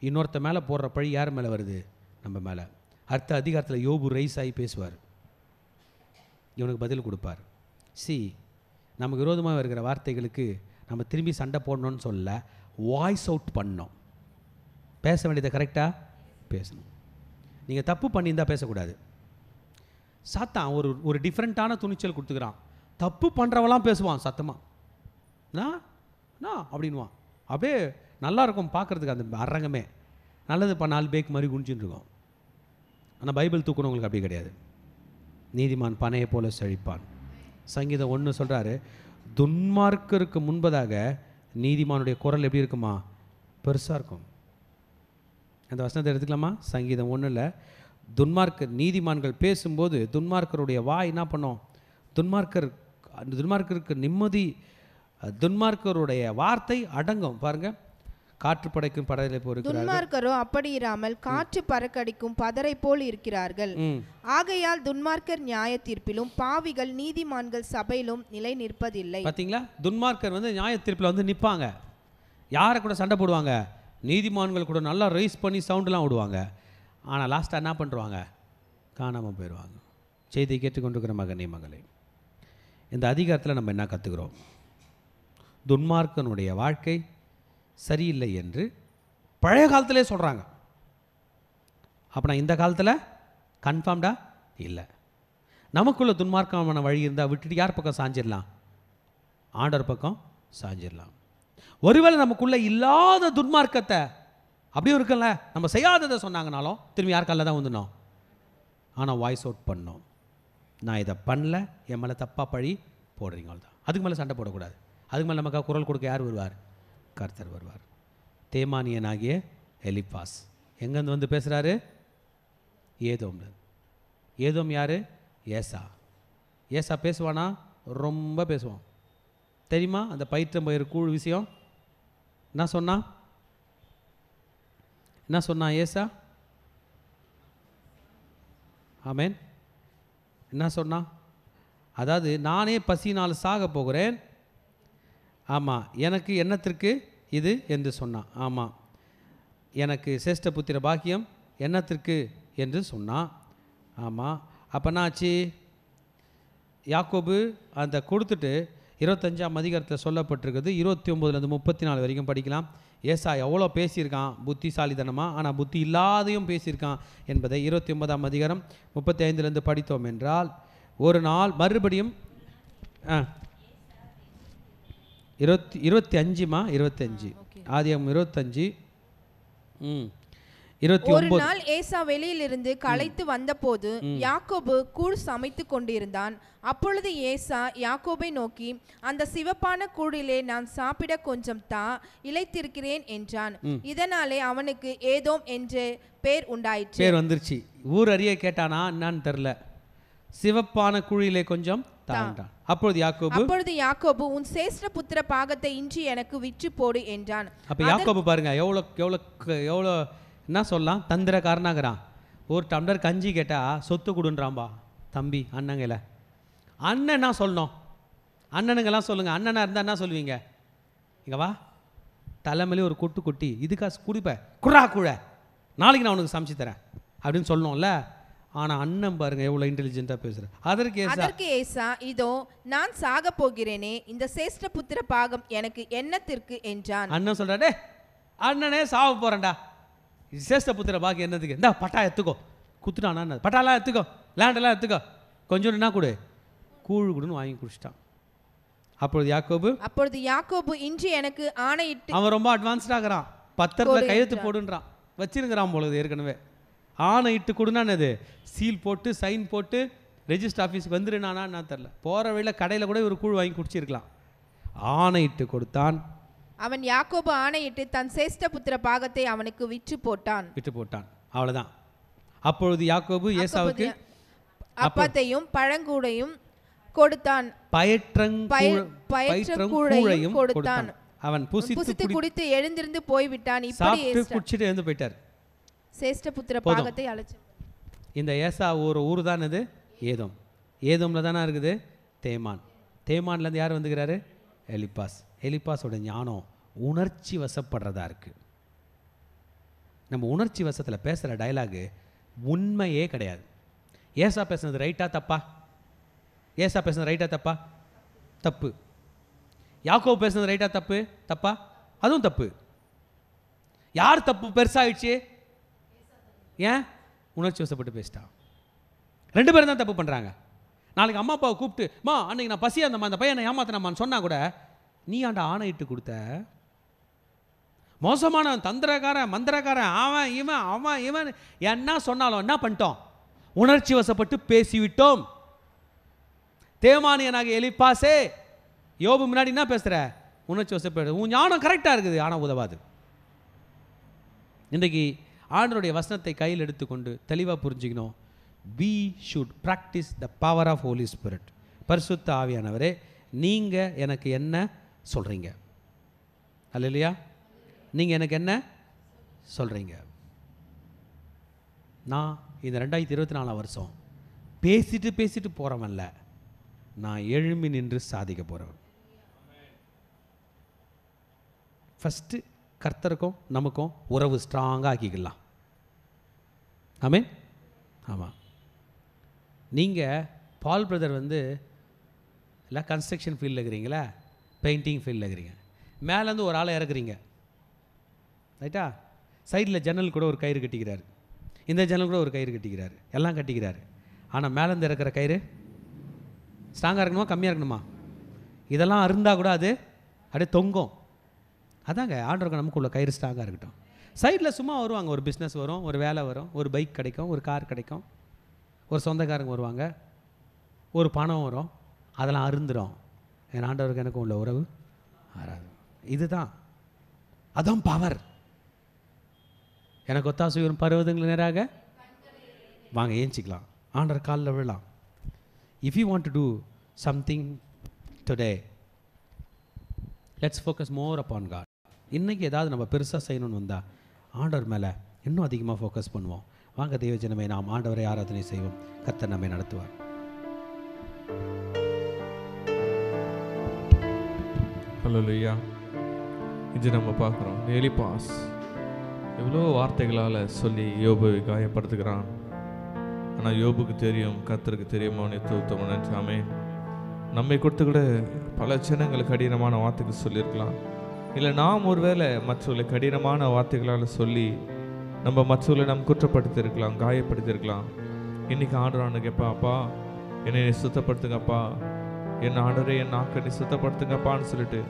இன்னொருத்த மேலே போடுற பழி யார் மேலே வருது? நம்ம மேலே. அடுத்த அதிகாரத்தில் யோபு ரைஸ் ஆகி பேசுவார், இவனுக்கு பதில் கொடுப்பார். நமக்கு விரோதமாக இருக்கிற வார்த்தைகளுக்கு நம்ம திரும்பி சண்டை போடணும்னு சொல்ல, வாய்ஸ் அவுட் பண்ணோம். பேச வேண்டியதை கரெக்டாக பேசணும். நீங்கள் தப்பு பண்ணியிருந்தால் பேசக்கூடாது. சாத்தான் ஒரு டிஃப்ரெண்ட்டான துணிச்சல் கொடுத்துக்கிறான். தப்பு பண்ணுறவெல்லாம் பேசுவான் சத்தமாக, நான் அப்படின்வான். அப்படியே நல்லாயிருக்கும் பார்க்குறதுக்கு அந்த அரங்கமே. நல்லது பண்ணால் பேக் மாதிரி குனிச்சுட்டு இருக்கோம். ஆனால் பைபிள் தூக்கணவங்களுக்கு அப்படி கிடையாது. நீதிமான் பனையை போல செழிப்பான். சங்கீதம் 1 சொல்கிறாரு, துன்மார்க்கருக்கு முன்பதாக நீதிமானுடைய குரல் எப்படி இருக்குமா? பெருசாக இருக்கும். அந்த வசனத்தை எடுத்துக்கலாமா? சங்கீதம் 1 நீதிமான்கள் பேசும்போது துன்மார்க்கருடைய வாய் என்ன பண்ணோம்? துன்மார்க்கருக்கு நிம்மதி, துன்மார்க்கருடைய வார்த்தை அடங்கும். பாருங்க, காற்று படைக்கும் படரை போல் இருக்கிறார்கள். துன்மார்க்கரோ அப்படி இராமல் காற்று பறக்கடிக்கும் பதரை போல் இருக்கிறார்கள். ஆகையால் துன்மார்க்கர் நியாய தீர்ப்பிலும் பாவிகள் நீதிமான்கள் சபையிலும் நிலை நிற்பதில்லை. பார்த்தீங்களா? துன்மார்க்கர் நியாய தீர்ப்பில் நிற்பாங்க. யாரை கூட சண்டை போடுவாங்க? நீதிமான்கள் கூட நல்லா ரைஸ் பண்ணி சவுண்டெலாம் விடுவாங்க. ஆனால் லாஸ்ட்டாக என்ன பண்ணுவாங்க? காணாமல் போயிடுவாங்க. செய்தியை கேட்டுக்கொண்டிருக்கிற மகனே மகளே, இந்த அதிகாரத்தில் நம்ம என்ன கற்றுக்கிறோம்? துன்மார்க்கனுடைய வாழ்க்கை சரியில்லை என்று பழைய காலத்திலே சொல்கிறாங்க. அப்படின்னா இந்த காலத்தில் கன்ஃபார்ம்டாக இல்லை. நமக்குள்ள துன்மார்க்கமான வழி இருந்தால் விட்டுட்டு யார் பக்கம் சாஞ்சிடலாம்? ஆண்டவர் பக்கம் சாஞ்சிடலாம். ஒருவேளை நமக்குள்ளே இல்லாத துன்மார்க்கத்தை அப்படியும் இருக்குல்ல, நம்ம செய்யாததை சொன்னாங்கனாலும் திரும்பி யார் காலில் தான் வந்துடணும். ஆனால் வாய்ஸ் அவுட் பண்ணோம், நான் இதை பண்ணல, என் மேலே தப்பாக பழி போடுறீங்க, தான். அதுக்கு மேலே சண்டை போடக்கூடாது. அதுக்கு மேலே நமக்காக குரல் கொடுக்க யார் வருவார்? கர்த்தர் வருவார். தேமானியனாகிய எலிப்பாஸ் எங்கேருந்து வந்து பேசுகிறாரு? ஏதோம்ல. ஏதோம் யார்? ஏசா. ஏசா பேசுவானா? ரொம்ப பேசுவான். தெரியுமா அந்த பயிற்றம்பயிர் கூழ் விஷயம்? என்ன சொன்னான் ஏசா? ஆமேன். என்ன சொன்னான்? அதாவது நானே பசினால் சாக போகிறேன், ஆமாம், எனக்கு என்னத்திற்கு இது என்று சொன்னான். ஆமாம், எனக்கு சேஷ்ட புத்திர பாக்கியம் என்னத்திற்கு என்று சொன்னான். ஆமாம். அப்போ என்னாச்சு? யாக்கோபு அந்த கொடுத்துட்டு 25ஆம் அதிகாரத்தில் சொல்லப்பட்டிருக்குது. 29 34 வரைக்கும் படிக்கலாம். ஏசா எவ்வளோ பேசியிருக்கான் புத்திசாலித்தனமாக, ஆனால் புத்தி இல்லாதையும் பேசியிருக்கான் என்பதை 29ஆம் அதிகாரம் 35 படித்தோம் என்றால், ஒரு நாள் மறுபடியும் 25 ஆதியாகமம் 25 ஒரு நாள் ஏசா வெளியிலிருந்து களைத்து வந்தபோது யாக்கோபு கூழ் சமைத்து கொண்டிருந்தான். அப்பொழுது ஏசா யாக்கோபை நோக்கி, அந்த சிவப்பான கூழிலே நான் சாப்பிட கொஞ்சம் தா, இளைத்திருக்கிறேன் என்றான். இதனாலே அவனுக்கு ஏதோம் என்று பேர் உண்டாயிற்று. பேர் வந்துருச்சு. ஊர் அறிய கேட்டானா என்னன்னு தெரியல. சிவப்பான கூழிலே கொஞ்சம் தாண்டான். அப்பொழுது யாக்கோபு உன் சேஷ்ட புத்திர பாகத்தை இன்றி எனக்கு விற்று போடு என்றான். அப்ப யாக்கோபு பாருங்க எவ்வளோ என்ன சொல்லலாம், தந்திரக்காரனாகிறான். ஒரு டம்ளர் கஞ்சி கேட்டால் சொத்து கொடுன்றான்பா தம்பி. அண்ணங்கள அண்ணன் என்ன சொல்லணும்? அண்ணனுங்கெல்லாம் சொல்லுங்கள். அண்ணனாக இருந்தால் என்ன சொல்லுவீங்க? இங்கே வா, தலைமையிலே ஒரு கொட்டு கொட்டி, இதுக்கா குடிப்ப குறா குழ, நாளைக்கு நான் உனக்கு சமைச்சு தரேன் அப்படின்னு சொல்லணும்ல. ஆனால் அண்ணன் பாருங்க எவ்வளோ இன்டெலிஜென்ட்டாக பேசுகிறேன். அதற்கு ஏசா, இதோ நான் சாக போகிறேனே, இந்த சேஷ்ட புத்திர பாகம் எனக்கு என்னத்திற்கு என்றான். அண்ணன் சொல்கிறாடே, அண்ணனே சாவ போகிறேன்டா, சேஷ்ட புத்திர பாகம் என்னதுக்கு? இந்தா பட்டா எடுத்துக்கோ. குத்துட்டானா? பட்டாலாம் எடுத்துக்கோ, லேண்டெல்லாம் எடுத்துக்கோ, கொஞ்சம் என்ன கொடு, கூழ் கொடுன்னு வாங்கி குடிச்சிட்டான். அப்பொழுது யாக்கோபு இன்று எனக்கு ஆணையிட்டு, அவன் ரொம்ப அட்வான்ஸ்டாகிறான், பத்திரத்தில் கையெழுத்து போடுன்றான், வச்சிருக்கிறான் பொழுது ஏற்கனவே. ஆணையிட்டு கொடுனானது, சீல் போட்டு சைன் போட்டு ரெஜிஸ்டர் ஆஃபீஸுக்கு வந்துருனானா நான் தெரில. போகிற வழியில் கடையில் கூட ஒரு கூழ் வாங்கி குடிச்சிருக்கலாம். ஆணையிட்டு கொடுத்தான். அவன் யாக்கோபு ஆணையிட்டு தன் சேஷ்ட புத்திர பாகத்தை அவனுக்கு விற்று போட்டான். அவ்வளவுதான். அப்பொழுது யாக்கோபு ஏசாவுக்கு அப்பத்தையும் பழங்கூடையும் கொடுத்தான், பயற்றங்கூழையும் கொடுத்தான். அவன் புசித்து குடித்து எழுந்திருந்து போய்விட்டான். இப்படி குடிச்சிட்டு எழுந்து போயிட்டார். சேஷ்ட புத்திர பாகத்தை அழைச்சு. இந்த ஏசா ஒரு ஊர் தான் இது ஏதோம். ஏதோம்ல தானே இருக்குது தேமான். தேமான்லேருந்து யார் வந்துக்கிறாரு? எலிப்பாஸ். எலிப்பாஸோட ஞானம் உணர்ச்சி வசப்படுறதா இருக்கு. நம்ம உணர்ச்சி வசத்தில் பேசுகிற டயலாகு உண்மையே கிடையாது. ஏசா பேசுனது ரைட்டா தப்பா? ஏசா பேசுனது ரைட்டா தப்பா? தப்பு. யாக்கோபு பேசுனது ரைட்டா தப்பு? தப்பா? அதுவும் தப்பு. யார் தப்பு பெருசாகிடுச்சு? ஏன்? உணர்ச்சி வசப்பட்டு பேசிட்டா. 2 பேரும் தான் தப்பு பண்ணுறாங்க. நாளைக்கு அம்மா அப்பாவை கூப்பிட்டு, மா அன்னைக்கு நான் பசியாக இருந்தம்மா, அந்த பையனை ஏமாத்தினம்மான்னு சொன்னால் கூட நீ ஆண்ட ஆணையிட்டு கொடுத்த. மோசமான தந்திரக்காரன் மந்திரக்காரன் அவன் இவன் என்ன சொன்னாலும் என்ன பண்ணிட்டோம்? உணர்ச்சி வசப்பட்டு பேசிவிட்டோம். தேமானியனாக எலிப்பாசே, யோபு முன்னாடி என்ன பேசுகிற? உணர்ச்சி வசப்பட்டு. உன் ஞானம் கரெக்டாக இருக்குது, ஆனால் உதவாது. இன்றைக்கு ஆண்டவருடைய வசனத்தை கையில் எடுத்துக்கொண்டு தெளிவாக புரிஞ்சுக்கணும். we should practice the power of Holy Spirit. பரிசுத்த ஆவியானவரே, நீங்கள் எனக்கு என்ன சொல்கிறீங்க? அல்லேலூயா. நீங்கள் எனக்கு என்ன சொல்கிறீங்க? நான் இந்த 2024 வருஷம் பேசிட்டு போகிறவன்ல, நான் எழும்பி நின்று சாதிக்க போகிறவன். ஃபஸ்ட்டு கர்த்தருக்கும் நமக்கும் உறவு ஸ்ட்ராங்காக ஆக்கிக்கலாம். ஆமென். ஆமாம். நீங்கள் பால் பிரதர் வந்து இல்லை கன்ஸ்ட்ரக்ஷன் ஃபீல்டில் இருக்கிறீங்களா, பெயிண்டிங் ஃபீல்டில் இருக்கிறீங்க, மேலேருந்து ஒரு ஆளை இறக்குறீங்க, ரைட்டா? சைடில் ஜன்னல் கூட ஒரு கயிறு கட்டிக்கிறாரு, இந்த ஜன்னல் கூட ஒரு கயிறு கட்டிக்கிறாரு, எல்லாம் கட்டிக்கிறாரு. ஆனால் மேலேருந்து இறக்குற கயிறு ஸ்ட்ராங்காக இருக்கணுமா கம்மியாக இருக்கணுமா? இதெல்லாம் அருந்தால் கூட அது அப்படியே தொங்கும். அதாங்க ஆண்டவருக்கு நமக்குள்ள கயிறு ஸ்ட்ராங்காக இருக்கட்டும். சைடில் சும்மா வருவாங்க, ஒரு பிஸ்னஸ் வரும், ஒரு வேலை வரும், ஒரு பைக் கிடைக்கும், ஒரு கார் கிடைக்கும், ஒரு சொந்தக்காரங்க வருவாங்க, ஒரு பணம் வரும், அதெல்லாம் அருந்துடும். என் ஆண்டவருக்கு எனக்கும் உள்ள உறவு ஆறாது. இதுதான், அதான் பவர். எனக்கு ஒத்தாசை வரும் பருவதங்கள் நேராக வாங்க ஏஞ்சிக்கலாம், ஆண்டவர் காலில் விழலாம். If you want to do something today, let's focus more upon God. இன்றைக்கி ஏதாவது நம்ம பெருசாக செய்யணும்னு வந்தால் ஆண்டவர் மேலே இன்னும் அதிகமாக ஃபோக்கஸ் பண்ணுவோம். வாங்க தேவஜனமே, நாம் ஆண்டவரை ஆராதனை செய்வோம். கர்த்தர் நம்மை நடத்துவார். ஹல்லேலூயா. இது நம்ம பார்க்குறோம், எலிப்பாஸ் எவ்வளோ வார்த்தைகளால் சொல்லி யோபுவை காயப்படுத்துகிறான். ஆனால் யோபுக்கு தெரியும், கர்த்தருக்கு தெரியும் அவனை தூத்தம் நினைச்சாமே. நம்மை கொடுத்து கூட பல ஜனங்கள் கடினமான வார்த்தைகள் சொல்லியிருக்கலாம். இல்லை நாம் ஒருவேளை மற்றவர்களை கடினமான வார்த்தைகளால் சொல்லி நம்ம மற்றவர்களை நம்ம குற்றப்படுத்தியிருக்கலாம், காயப்படுத்தியிருக்கலாம். இன்றைக்கி ஆண்டவரான கேட்பா, அப்பா என்னை சுத்தப்படுத்துங்கப்பா, என் ஆண்டவரே என் நாக்கை சுத்தப்படுத்துங்கப்பான்னு சொல்லிட்டு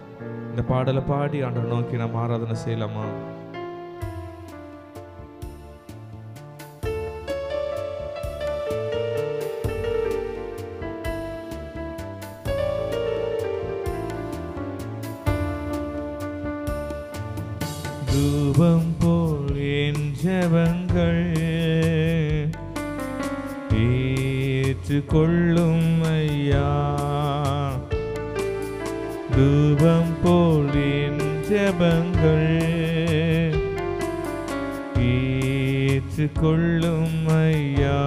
இந்த பாடலை பாடி ஆண்டவரை நோக்கி நம்ம ஆராதனை செய்யலாமா? தூபம் போல் என் ஜெபங்கள் ஏற்றுக்கொள்ளும் ஐயா. தூபம் போல் என் ஜெபங்கள் ஏற்றுக்கொள்ளும் ஐயா.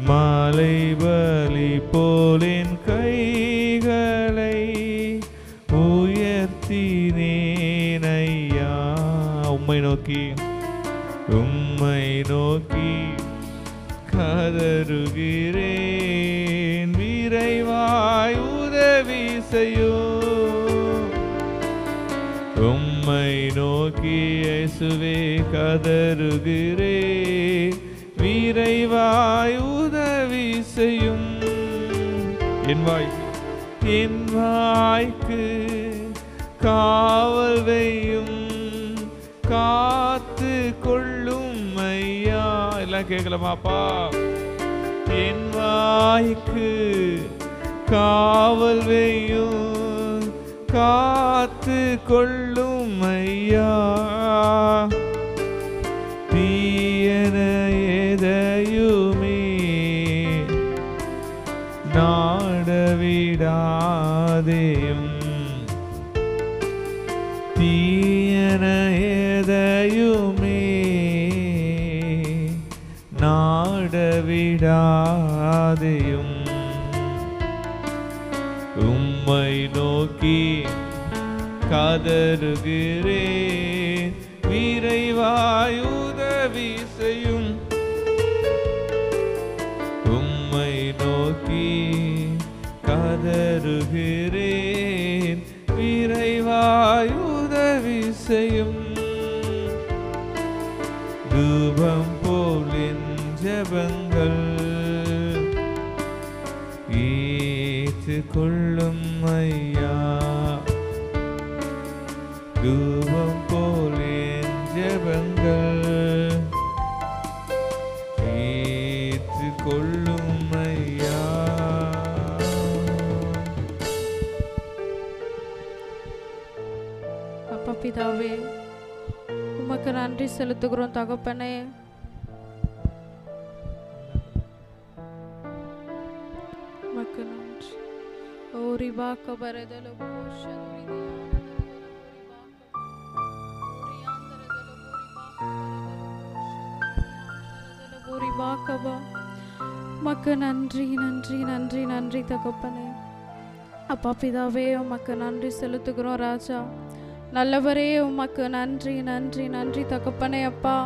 மாலை பலி போல் என் கைகளை உயர்த்தினேன் ஐயா. உம்மை நோக்கி கதறுகிறேன், விரைவாய் உதவி செய்யோ. உம்மை நோக்கி இயேசுவே கதறுகிறேன், விரைவாய் உதவி செய்யும். என் வாய்க்கு காவல் வையும், காத்து கொள்ளும் ஐயா. எல்லாம் கேட்கலாமாப்பா? என் வாய்க்கு காவல் வையும் காத்து கொள்ளும் ஐயா. தீயன எதையுமே நாடவிடாதேயும், தீயன எதையுமே நாடவிடாதேயும். உம்மை நோக்கி கதறுகிறேன், விரைவாய் உதவி செய்யும். உம்மை நோக்கி கதறுகிறேன், விரைவாய் உதவி செய்யும். தூபம் போல் என் ஜெபங்கள் ஏற்றுக்கொள்ளும் ஐயா. தூபம் போல் என் ஜெபங்கள் ஏற்றுக்கொள்ளும் ஐயா. அப்பா பிதாவே, உமக்கு நன்றி செலுத்துகிறோம் தகப்பனே. உமக்கு நன்றி. ஓரி பாக்க பரதல போஷன் உமக்கு நன்றி நன்றி நன்றி நன்றி தகப்பனே. அப்பா பிதாவே, உமக்கு நன்றி செலுத்துகிறோம் ராஜா. நல்லவரே, உமக்கு நன்றி நன்றி நன்றி தகப்பனே. அப்பா,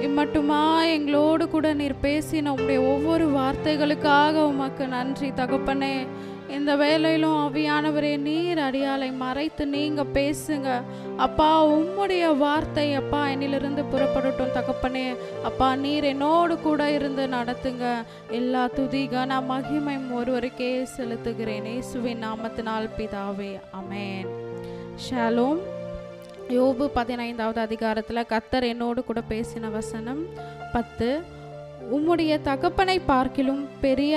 இம்மட்டுமா எங்களோடு கூட நீர் பேசின உம்முடைய ஒவ்வொரு வார்த்தைகளுக்காக உமக்கு நன்றி தகப்பனே. இந்த வேளையிலும் ஆவியானவரே, நீர் அடியாலை மறைத்து நீங்க பேசுங்க அப்பா. உம்முடைய வார்த்தை அப்பா என்னிலிருந்து புறப்படட்டும் தகப்பனே. அப்பா, நீர் என்னோடு கூட இருந்து நடத்துங்க. எல்லா துதி கன மகிமை ஒருவருக்கே செலுத்துகிறேன் இயேசுவின் நாமத்தினால் பிதாவே, ஆமென். ஷாலோம். யோபு 15வது அதிகாரத்தில் கர்த்தர் என்னோடு கூட பேசின வசனம் 10. உம்முடைய தகப்பனை பார்க்கிலும் பெரிய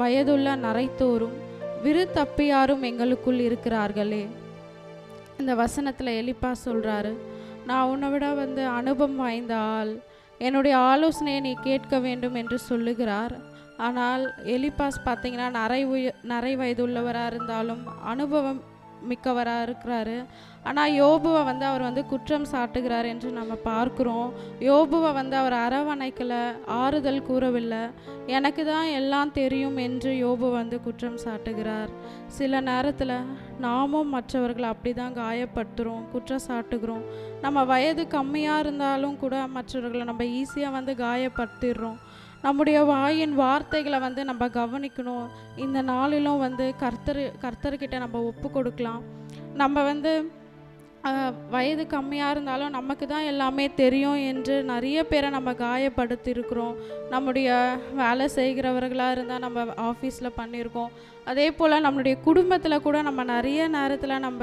வயதுள்ள நரைத்தோரும் விரு தப்பியாரும் எங்களுக்குள் இருக்கிறார்களே. இந்த வசனத்தில் எலிப்பா சொல்கிறாரு, நான் உன்னை விட அனுபவம் வாய்ந்த ஆள், என்னுடைய ஆலோசனையை நீ கேட்க வேண்டும் என்று சொல்லுகிறார். ஆனால் எலிப்பாஸ் பார்த்தீங்கன்னா நரை வயதுள்ளவராக இருந்தாலும் அனுபவம் மிக்கவராக இருக்கிறாரு. ஆனால் யோபுவை அவர் குற்றம் சாட்டுகிறார் என்று நம்ம பார்க்குறோம். யோபுவை அவர் அரவணைக்கலை, ஆறுதல் கூறவில்லை. எனக்கு தான் எல்லாம் தெரியும் என்று யோபு குற்றம் சாட்டுகிறார். சில நேரத்தில் நாமும் மற்றவர்களை அப்படி தான் காயப்படுத்துகிறோம், குற்றம் சாட்டுகிறோம். நம்ம வயது கம்மியாக இருந்தாலும் கூட மற்றவர்களை நம்ம ஈஸியாக காயப்படுத்திடுறோம். நம்முடைய வாயின் வார்த்தைகளை நம்ம கவனிக்கணும். இந்த நாளிலும் கர்த்தர்கிட்ட நம்ம ஒப்பு கொடுக்கலாம். நம்ம வயது கம்மியாக இருந்தாலும் நமக்கு தான் எல்லாமே தெரியும் என்று நிறைய பேரை நம்ம காயப்படுத்தியிருக்கிறோம். நம்முடைய வேலை செய்கிறவர்களாக இருந்தால் நம்ம ஆஃபீஸில் பண்ணியிருக்கோம். அதே போல் நம்மளுடைய குடும்பத்தில் கூட நம்ம நிறைய நேரத்தில் நம்ம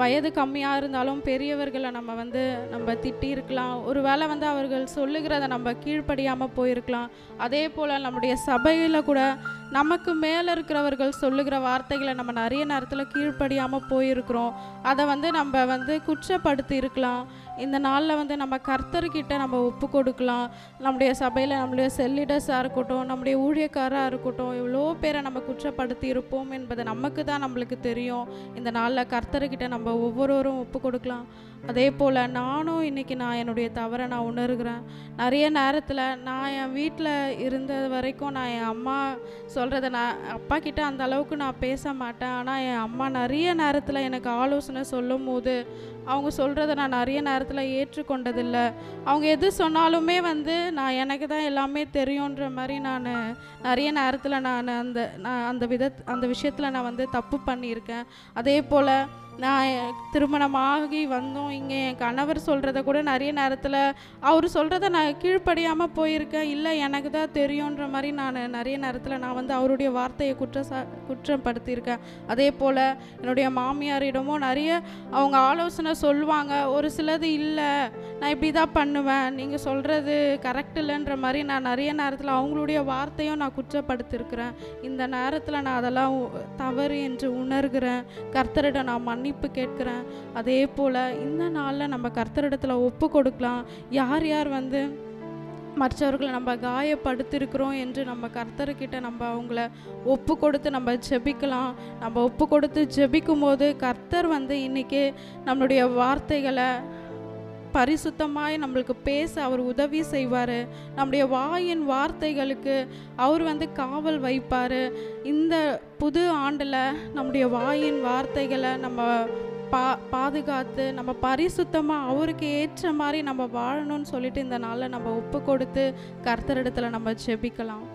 வயது கம்மியாக இருந்தாலும் பெரியவர்களை நம்ம திட்டியிருக்கலாம். ஒரு வேளை அவர்கள் சொல்லுகிறத நம்ம கீழ்ப்படியாமல் போயிருக்கலாம். அதே போல் நம்முடைய சபையில் கூட நமக்கு மேலே இருக்கிறவர்கள் சொல்லுகிற வார்த்தைகளை நம்ம நிறைய நேரத்தில் கீழ்ப்படியாமல் போயிருக்கிறோம். அதை நம்ம குற்றப்படுத்தி இருக்கலாம். இந்த நாளில் நம்ம கர்த்தர்கிட்ட நம்ம ஒப்பு கொடுக்கலாம். நம்முடைய சபையில் நம்முடைய செல்லிடர்ஸாக இருக்கட்டும், நம்முடைய ஊழியக்காராக இருக்கட்டும், எவ்வளோ பேரை நம்ம குற்றப்படுத்தி இருப்போம் என்பது நமக்கு தான் நம்மளுக்கு தெரியும். இந்த நாளில் கர்த்தர்கிட்ட நம்ம ஒவ்வொருவரும் ஒப்பு கொடுக்கலாம். அதே போல் நானும் இன்றைக்கி என்னுடைய தவறை நான் உணர்கிறேன். நிறைய நேரத்தில் நான் என் வீட்டில் இருந்த வரைக்கும் நான் என் அம்மா சொல்கிறத அப்பா கிட்ட அந்த அளவுக்கு நான் பேச மாட்டேன். ஆனால் என் அம்மா நிறைய நேரத்தில் எனக்கு ஆலோசனை சொல்லும் போது அவங்க சொல்கிறத நான் நிறைய நேரத்தில் ஏற்றுக்கொண்டதில்லை. அவங்க எது சொன்னாலுமே நான் எனக்கு தான் எல்லாமே தெரியுன்ற மாதிரி நான் நிறைய நேரத்தில் நான் அந்த விஷயத்தில் நான் தப்பு பண்ணியிருக்கேன். அதே போல் நான் திருமணமாகி வந்தோம் இங்கே என் கணவர் சொல்கிறத கூட நிறைய நேரத்தில் அவர் சொல்கிறத நான் கீழ்ப்படியாமல் போயிருக்கேன். இல்லை எனக்கு தான் தெரியுன்ற மாதிரி நான் நிறைய நேரத்தில் நான் அவருடைய வார்த்தையை குற்றப்படுத்தியிருக்கேன். அதே போல் என்னுடைய மாமியாரிடமும் நிறைய அவங்க ஆலோசனை சொல்லுவாங்க. ஒரு சிலது இல்லை நான் இப்படி தான் பண்ணுவேன், நீங்கள் சொல்கிறது கரெக்ட் இல்லைன்ற மாதிரி நான் நிறைய நேரத்தில் அவங்களுடைய வார்த்தையும் நான் குற்றப்படுத்திருக்கிறேன். இந்த நேரத்தில் நான் அதெல்லாம் தவறு என்று உணர்கிறேன். கர்த்தரிடம் நான் மன்னிப்பு கேட்குறேன். அதே போல் இந்த நாளில் நம்ம கர்த்தரிடத்தில் ஒப்பு கொடுக்கலாம். யார் யார் வந்து மற்றவர்களை நம்ம காயப்படுத்திருக்கிறோம் என்று நம்ம கர்த்தர்கிட்ட நம்ம அவங்கள ஒப்பு கொடுத்து நம்ம ஜெபிக்கலாம். நம்ம ஒப்பு கொடுத்து ஜெபிக்கும் போது கர்த்தர் வந்து இன்றைக்கி நம்மளுடைய வார்த்தைகளை பரிசுத்தமாய் நம்மளுக்கு பேச அவர் உதவி செய்வார். நம்முடைய வாயின் வார்த்தைகளுக்கு அவர் வந்து காவல் வைப்பார். இந்த புது ஆண்டில் நம்முடைய வாயின் வார்த்தைகளை நம்ம பாதுகாத்து நம்ம பரிசுத்தமாக அவருக்கு ஏற்ற மாதிரி நம்ம வாழணும்னு சொல்லிட்டு இந்த நாளில் நம்ம ஒப்பு கொடுத்து கர்த்தரிடத்தில் நம்ம ஜெபிக்கலாம்.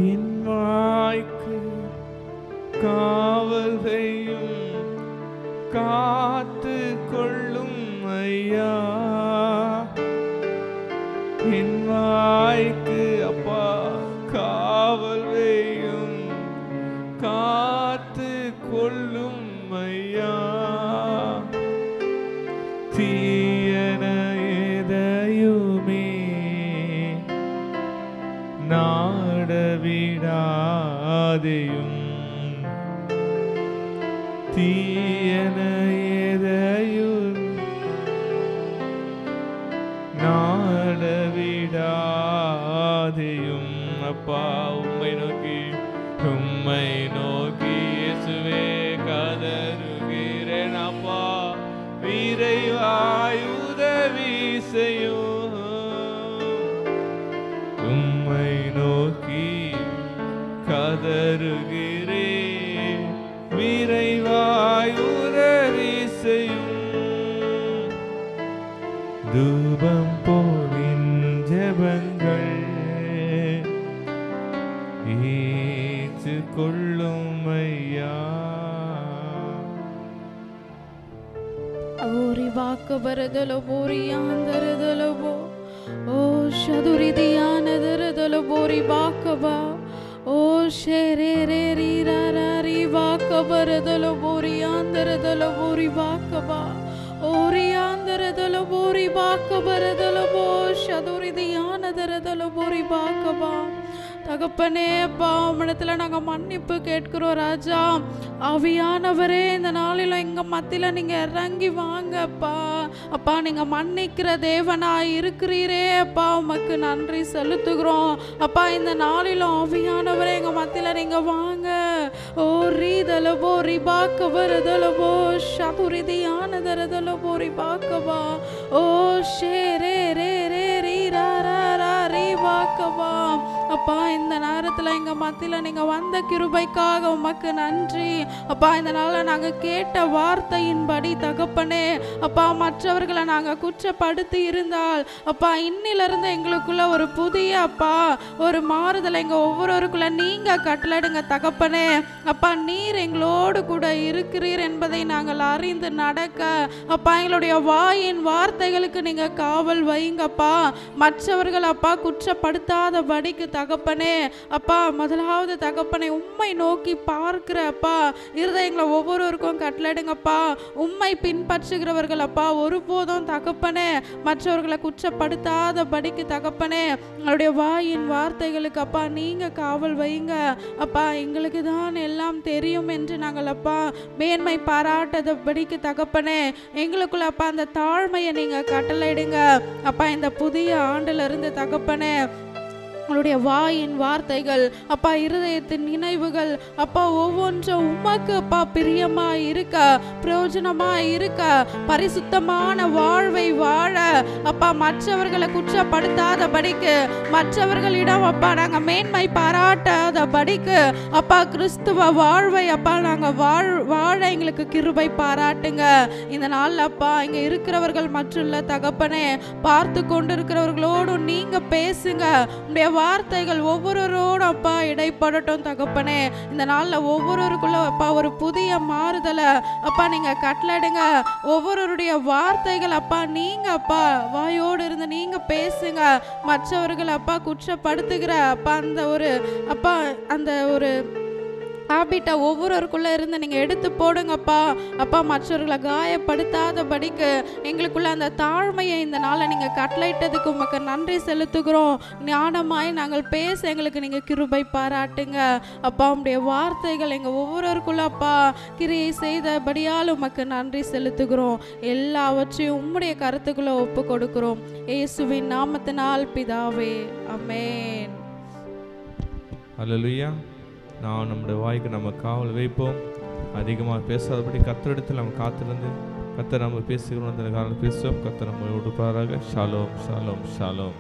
என் வாய்க்கு காவல் செய்யும் காத்து கொள்ளும் ஐயா. என் வாய்க்கு அப்பா காவல் செய்யும் காத்து கொள்ளும் ஐயா. தீயன எதையுமே நாடவிடாதையும் தீயன எதையும் நாடவிடாதையும் அப்பா உம்மை நோக்கி இயேசுவே கதறுகிறேன் அப்பா. விரைவாய் உதவி செய்யும். உம்மை நோக்கி கதறுகிறேன், விரைவாய் உதவி செய்யும். தூபம் போலின் ஜெபங்கள் ஏற்றுக்கொள்ளும் ஐயா. ஓரி வாக்கு வரதலோ போரி ஆந்தரதலோ போ ஓ ಶದುರಿದಿಯಾನದರದಲು ಬೋರಿ ಬಾಕಬಾ ಓ ಶೇರೆ ರೇ ರೀ ರಾ ರಾ ರೀ ಬಾಕಬರದಲು ಬೋರಿ ಆಂದರದಲು ಬೋರಿ ಬಾಕಬಾ ಓರಿ ಆಂದರದಲು ಬೋರಿ ಬಾಕಬರದಲು ಬೋ ಶದುರಿದಿಯಾನದರದಲು ಬೋರಿ ಬಾಕಬಾ. தகப்பனே அப்பா உம்மிடத்தில் நாங்கள் மன்னிப்பு கேட்கிறோம் ராஜா. ஆவியானவரே இந்த நாளில் எங்கள் மத்தியில் நீங்கள் இறங்கி வாங்க அப்பா. அப்பா நீங்கள் மன்னிக்கிற தேவனாய் இருக்கிறீரே அப்பா, உமக்கு நன்றி செலுத்துகிறோம் அப்பா. இந்த நாளிலும் ஆவியானவரே எங்கள் மத்தியில் நீங்கள் வாங்க. ஓ ரீதலபோ ரிபாக்க வரதலபோ ஷதுரிதியானதரதலபோ ரிபாக்கவா ஓ ஷே ரே ரே ரே ரீ ரா ரா ரா ரிபாக்கவா. அப்பா இந்த நேரத்தில் எங்கள் மத்தியில் நீங்கள் வந்த கிருபைக்காக உமக்கு நன்றி அப்பா. இந்த நாளில் நாங்கள் கேட்ட வார்த்தையின்படி தகப்பனே அப்பா மற்றவர்களை நாங்கள் குற்றப்படுத்தி இருந்தால் அப்பா இன்னிலிருந்து எங்களுக்குள்ள ஒரு புதிய அப்பா ஒரு மாறுதல் எங்கள் ஒவ்வொருவருக்குள்ள நீங்கள் கட்டளைடுங்க தகப்பனே. அப்பா நீர் எங்களோடு கூட இருக்கிறீர் என்பதை நாங்கள் அறிந்து நடக்க அப்பா எங்களுடைய வாயின் வார்த்தைகளுக்கு நீங்கள் காவல் வைங்கப்பா. மற்றவர்கள் அப்பா குற்றப்படுத்தாத படிக்கு தகப்பனே அப்பா முதலாவது தகப்பனை உம்மை நோக்கி பார்க்கிற அப்பா இருதயங்களை ஒவ்வொருவருக்கும் கட்டளைடுங்கப்பா. உம்மை பின்பற்றுகிறவர்கள் அப்பா ஒருபோதும் தகப்பனே மற்றவர்களை குற்றப்படுத்தாத படிக்கு தகப்பனே எங்களுடைய வாயின் வார்த்தைகளுக்கு அப்பா நீங்க காவல் வைங்க அப்பா. எங்களுக்கு தான் எல்லாம் தெரியும் என்று நாங்கள் அப்பா மேன்மை பாராட்டத படிக்கு தகப்பனே எங்களுக்குள்ள அப்பா அந்த தாழ்மையை நீங்க கட்டளையிடுங்க அப்பா. இந்த புதிய ஆண்டுல இருந்து தகப்பனே உங்களுடைய வாயின் வார்த்தைகள் அப்பா இருதயத்தின் நினைவுகள் அப்பா ஒவ்வொன்றும் உமக்கு அப்பா பிரியமா இருக்க பிரயோஜனமா இருக்க பரிசுத்தமான வாழ்வை வாழ அப்பா மற்றவர்களை குற்றப்படுத்தாத படிக்கு மற்றவர்களிடம் அப்பா நாங்கள் மேன்மை பாராட்டாத படிக்கு அப்பா கிறிஸ்துவ வாழ்வை அப்பா நாங்கள் வாழ எங்களுக்கு கிருபை பாராட்டுங்க. இந்த நாள் அப்பா இங்கே இருக்கிறவர்கள் மற்றுள்ள தகப்பனே பார்த்து கொண்டு இருக்கிறவர்களோடு நீங்க பேசுங்க. உடைய வார்த்தைகள் ஒவ்வொருவரோடும் அப்பா இடைப்படட்டும் தகப்பனே. இந்த நாளில் ஒவ்வொருவருக்குள்ள அப்பா ஒரு புதிய மாறுதலை அப்பா நீங்கள் கட்டளையிடுங்க. ஒவ்வொருவருடைய வார்த்தைகள் அப்பா நீங்கள் அப்பா வாயோடு இருந்து நீங்கள் பேசுங்க. மற்றவர்கள் அப்பா குற்றப்படுத்துகிற அப்பா அந்த ஒரு ஹாபிட்டை ஒவ்வொருவருக்குள்ளே இருந்து நீங்கள் எடுத்து போடுங்கப்பா. அப்பா மற்றவர்களை காயப்படுத்தாதபடிக்கு எங்களுக்குள்ள அந்த தாழ்மையை இந்த நாளை நீங்கள் கட்டளையிட்டதுக்கு உமக்கு நன்றி செலுத்துகிறோம். ஞானமாய் நாங்கள் பேச எங்களுக்கு நீங்கள் கிருபை பாராட்டுங்க அப்பா. உம்முடைய வார்த்தைகள் எங்கள் ஒவ்வொருவருக்குள்ள அப்பா கிரியை செய்தபடியால் உமக்கு நன்றி செலுத்துகிறோம். எல்லாவற்றையும் உம்முடைய கருத்துக்குள்ளே ஒப்பு கொடுக்கிறோம். இயேசுவின் நாமத்தினால் பிதாவே, ஆமென். அல்லேலூயா. நான் நம்முடைய வாய்க்கு நம்ம காவல் வைப்போம். அதிகமாக பேசாதபடி கர்த்தரிடத்தில் நம்ம காத்திருந்து கர்த்தர் நம்ம பேசுகிறோம். அந்த காலம் பேசுவோம். கர்த்தர் நம்ம கொடுப்பாராக. Shalom Shalom Shalom.